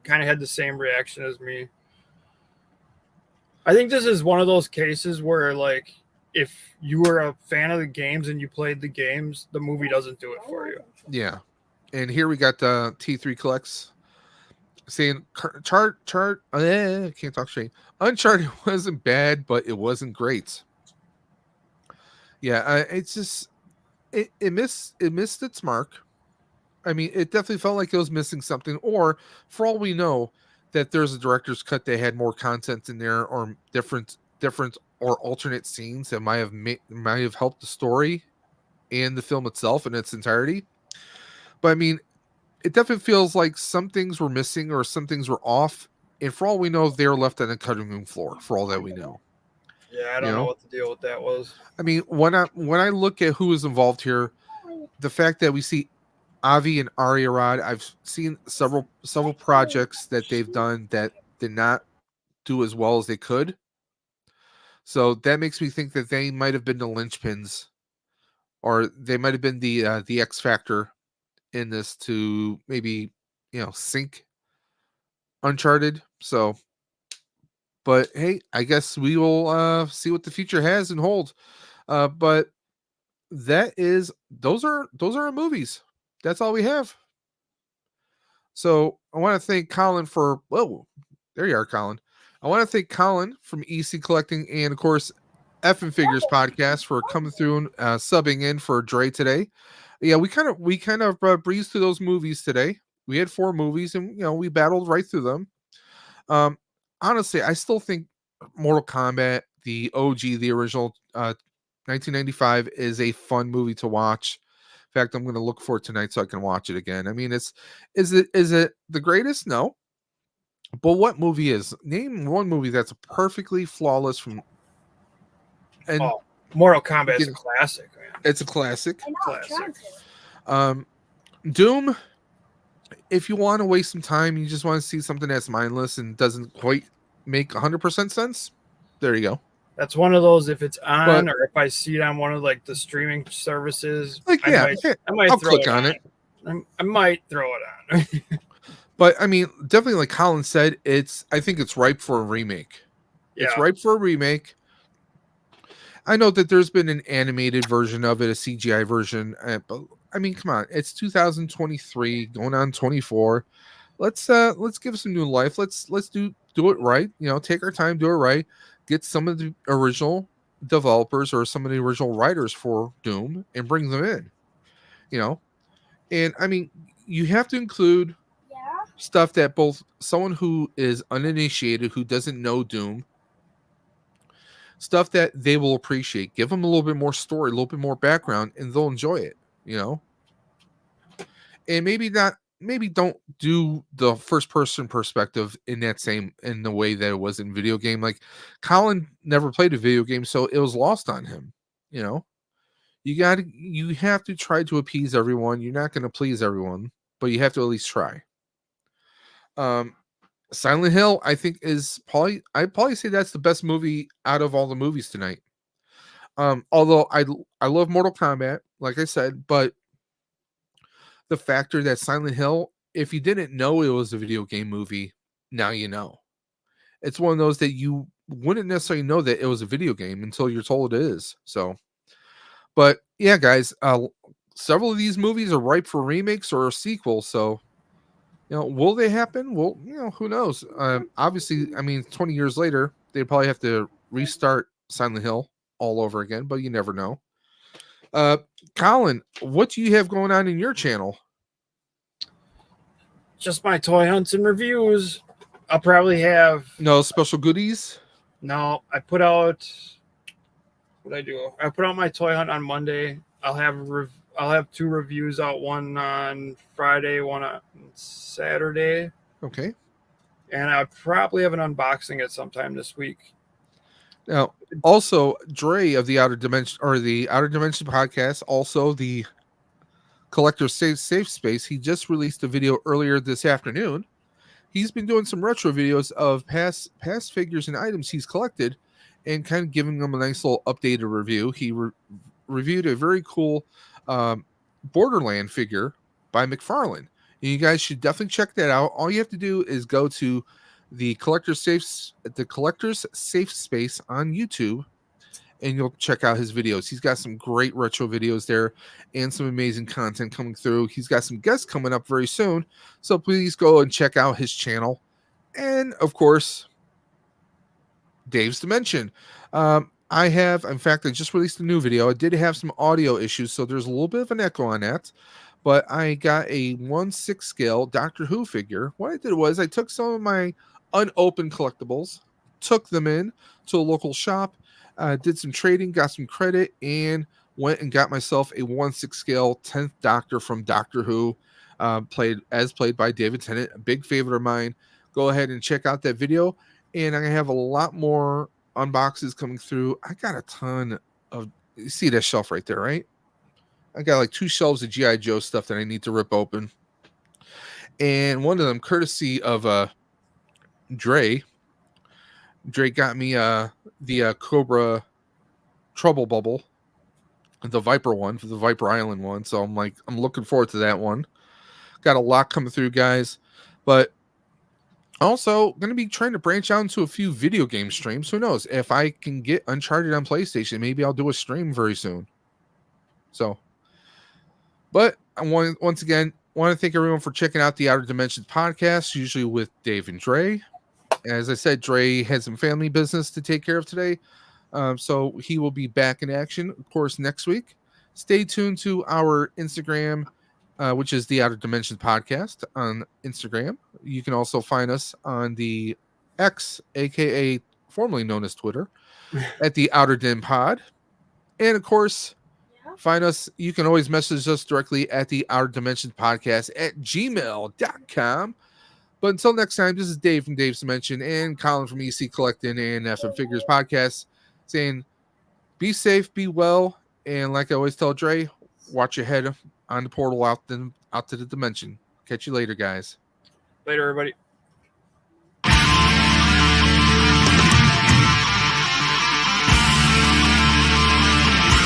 had the same reaction as me. I think this is one of those cases where, like, if you were a fan of the games and you played the games, the movie doesn't do it for you. Yeah. And here we got T3 Collects saying can't talk straight. Uncharted wasn't bad, but it wasn't great. Yeah, it's just it missed its mark. I mean, it definitely felt like it was missing something, or for all we know, that there's a director's cut that had more content in there, or different or alternate scenes that might have helped the story and the film itself in its entirety. But I mean, it definitely feels like some things were missing or some things were off, and for all we know, they're left on the cutting room floor. For all that we know. Yeah, I don't know what the deal with that was. I mean, when I look at who is involved here, the fact that we see Avi and Ari Arad, I've seen several projects that they've done that did not do as well as they could. So that makes me think that they might have been the linchpins, or they might have been the X factor in this to maybe sink Uncharted. So, but hey, I guess we will see what the future has and hold. But those are our movies. That's all we have. So I want to thank Colin for there you are, Colin. I want to thank Colin from EC Collecting and of course F and Figures podcast for coming through and subbing in for Dre today. Yeah, we kind of breezed through those movies today. We had 4 movies and we battled right through them. Honestly, I still think Mortal Kombat, the OG, the original 1995 is a fun movie to watch. In fact, I'm going to look for it tonight so I can watch it again. I mean, is it the greatest? No. But what movie is? Name one movie that's perfectly flawless from. And Mortal Kombat is a classic, man. It's a classic. Classic. Doom. If you want to waste some time, you just want to see something that's mindless and doesn't quite make 100% sense. There you go. That's one of those. If it's on, or if I see it on one of like the streaming services, I might I'll click on it. I might throw it on. But I mean, definitely, like Colin said, I think it's ripe for a remake. Yeah. It's ripe for a remake. I know that there's been an animated version of it, a CGI version, but I mean, come on, it's 2023, going on 24. Let's give some new life. Let's do it right. Take our time, do it right. Get some of the original developers or some of the original writers for Doom and bring them in. And I mean, you have to include stuff that both someone who is uninitiated, who doesn't know Doom, stuff that they will appreciate. Give them a little bit more story, a little bit more background, and they'll enjoy it. And maybe don't do the first person perspective in the way that it was in video game. Like Colin never played a video game, so it was lost on him. You have to try to appease everyone. You're not going to please everyone, but you have to at least try. Silent Hill, I think, I'd probably say that's the best movie out of all the movies tonight. Although I love Mortal Kombat, like I said, but the factor that Silent Hill, if you didn't know it was a video game movie, now you know. It's one of those that you wouldn't necessarily know that it was a video game until you're told it is. So, but yeah, guys, several of these movies are ripe for remakes or a sequel. So, will they happen? Well, who knows? Obviously, I mean, 20 years later, they probably have to restart Silent Hill all over again, but you never know. Colin, what do you have going on in your channel? Just my toy hunts and reviews. I'll probably have No special goodies? no. I put out what I do. I put out my toy hunt on Monday. I'll have 2 reviews out. One on Friday, one on Saturday, Okay. and I probably have an unboxing at sometime this week. Now, also, Dre of the Outer Dimension or the Outer Dimension podcast, also the Collector Safe Space, he just released a video earlier this afternoon. He's been doing some retro videos of past figures and items he's collected and kind of giving them a nice little updated review. He reviewed a very cool Borderland figure by McFarlane. And you guys should definitely check that out. All you have to do is go to the Collector's Safe Space on YouTube, and you'll check out his videos. He's got some great retro videos there and some amazing content coming through. He's got some guests coming up very soon, so please go and check out his channel. And of course, Dave's Dimension. I just released a new video. I did have some audio issues, so there's a little bit of an echo on that, but I got a 1/6 scale Doctor Who figure. What I did was I took some of my unopened collectibles, took them in to a local shop, did some trading, got some credit, and went and got myself a 1/6 scale 10th Doctor from Doctor Who, played by David Tennant, a big favorite of mine. Go ahead and check out that video, and I have a lot more unboxes coming through. I got a ton of, you see that shelf right there, right? I got like 2 shelves of G.I. Joe stuff that I need to rip open. And one of them, courtesy of Dre got me the Cobra Trouble Bubble, the Viper one, for the Viper Island one. So I'm looking forward to that one. Got a lot coming through, guys. But also going to be trying to branch out into a few video game streams. Who knows? If I can get Uncharted on PlayStation, maybe I'll do a stream very soon. So, but I once again want to thank everyone for checking out the Outer Dimensions podcast, usually with Dave and Dre. As I said, Dre had some family business to take care of today, so he will be back in action, of course, next week. Stay tuned to our Instagram, which is the Outer Dimensions podcast on Instagram. You can also find us on the X, aka formerly known as Twitter, at the Outer Dim Pod. And of course, find us. You can always message us directly at the Outer Dimensions podcast at gmail.com. But until next time, this is Dave from Dave's Dimension and Colin from EC Collecting and FM Figures Podcast saying, be safe, be well, and like I always tell Dre, watch your head on the portal out to the dimension. Catch you later, guys. Later, everybody.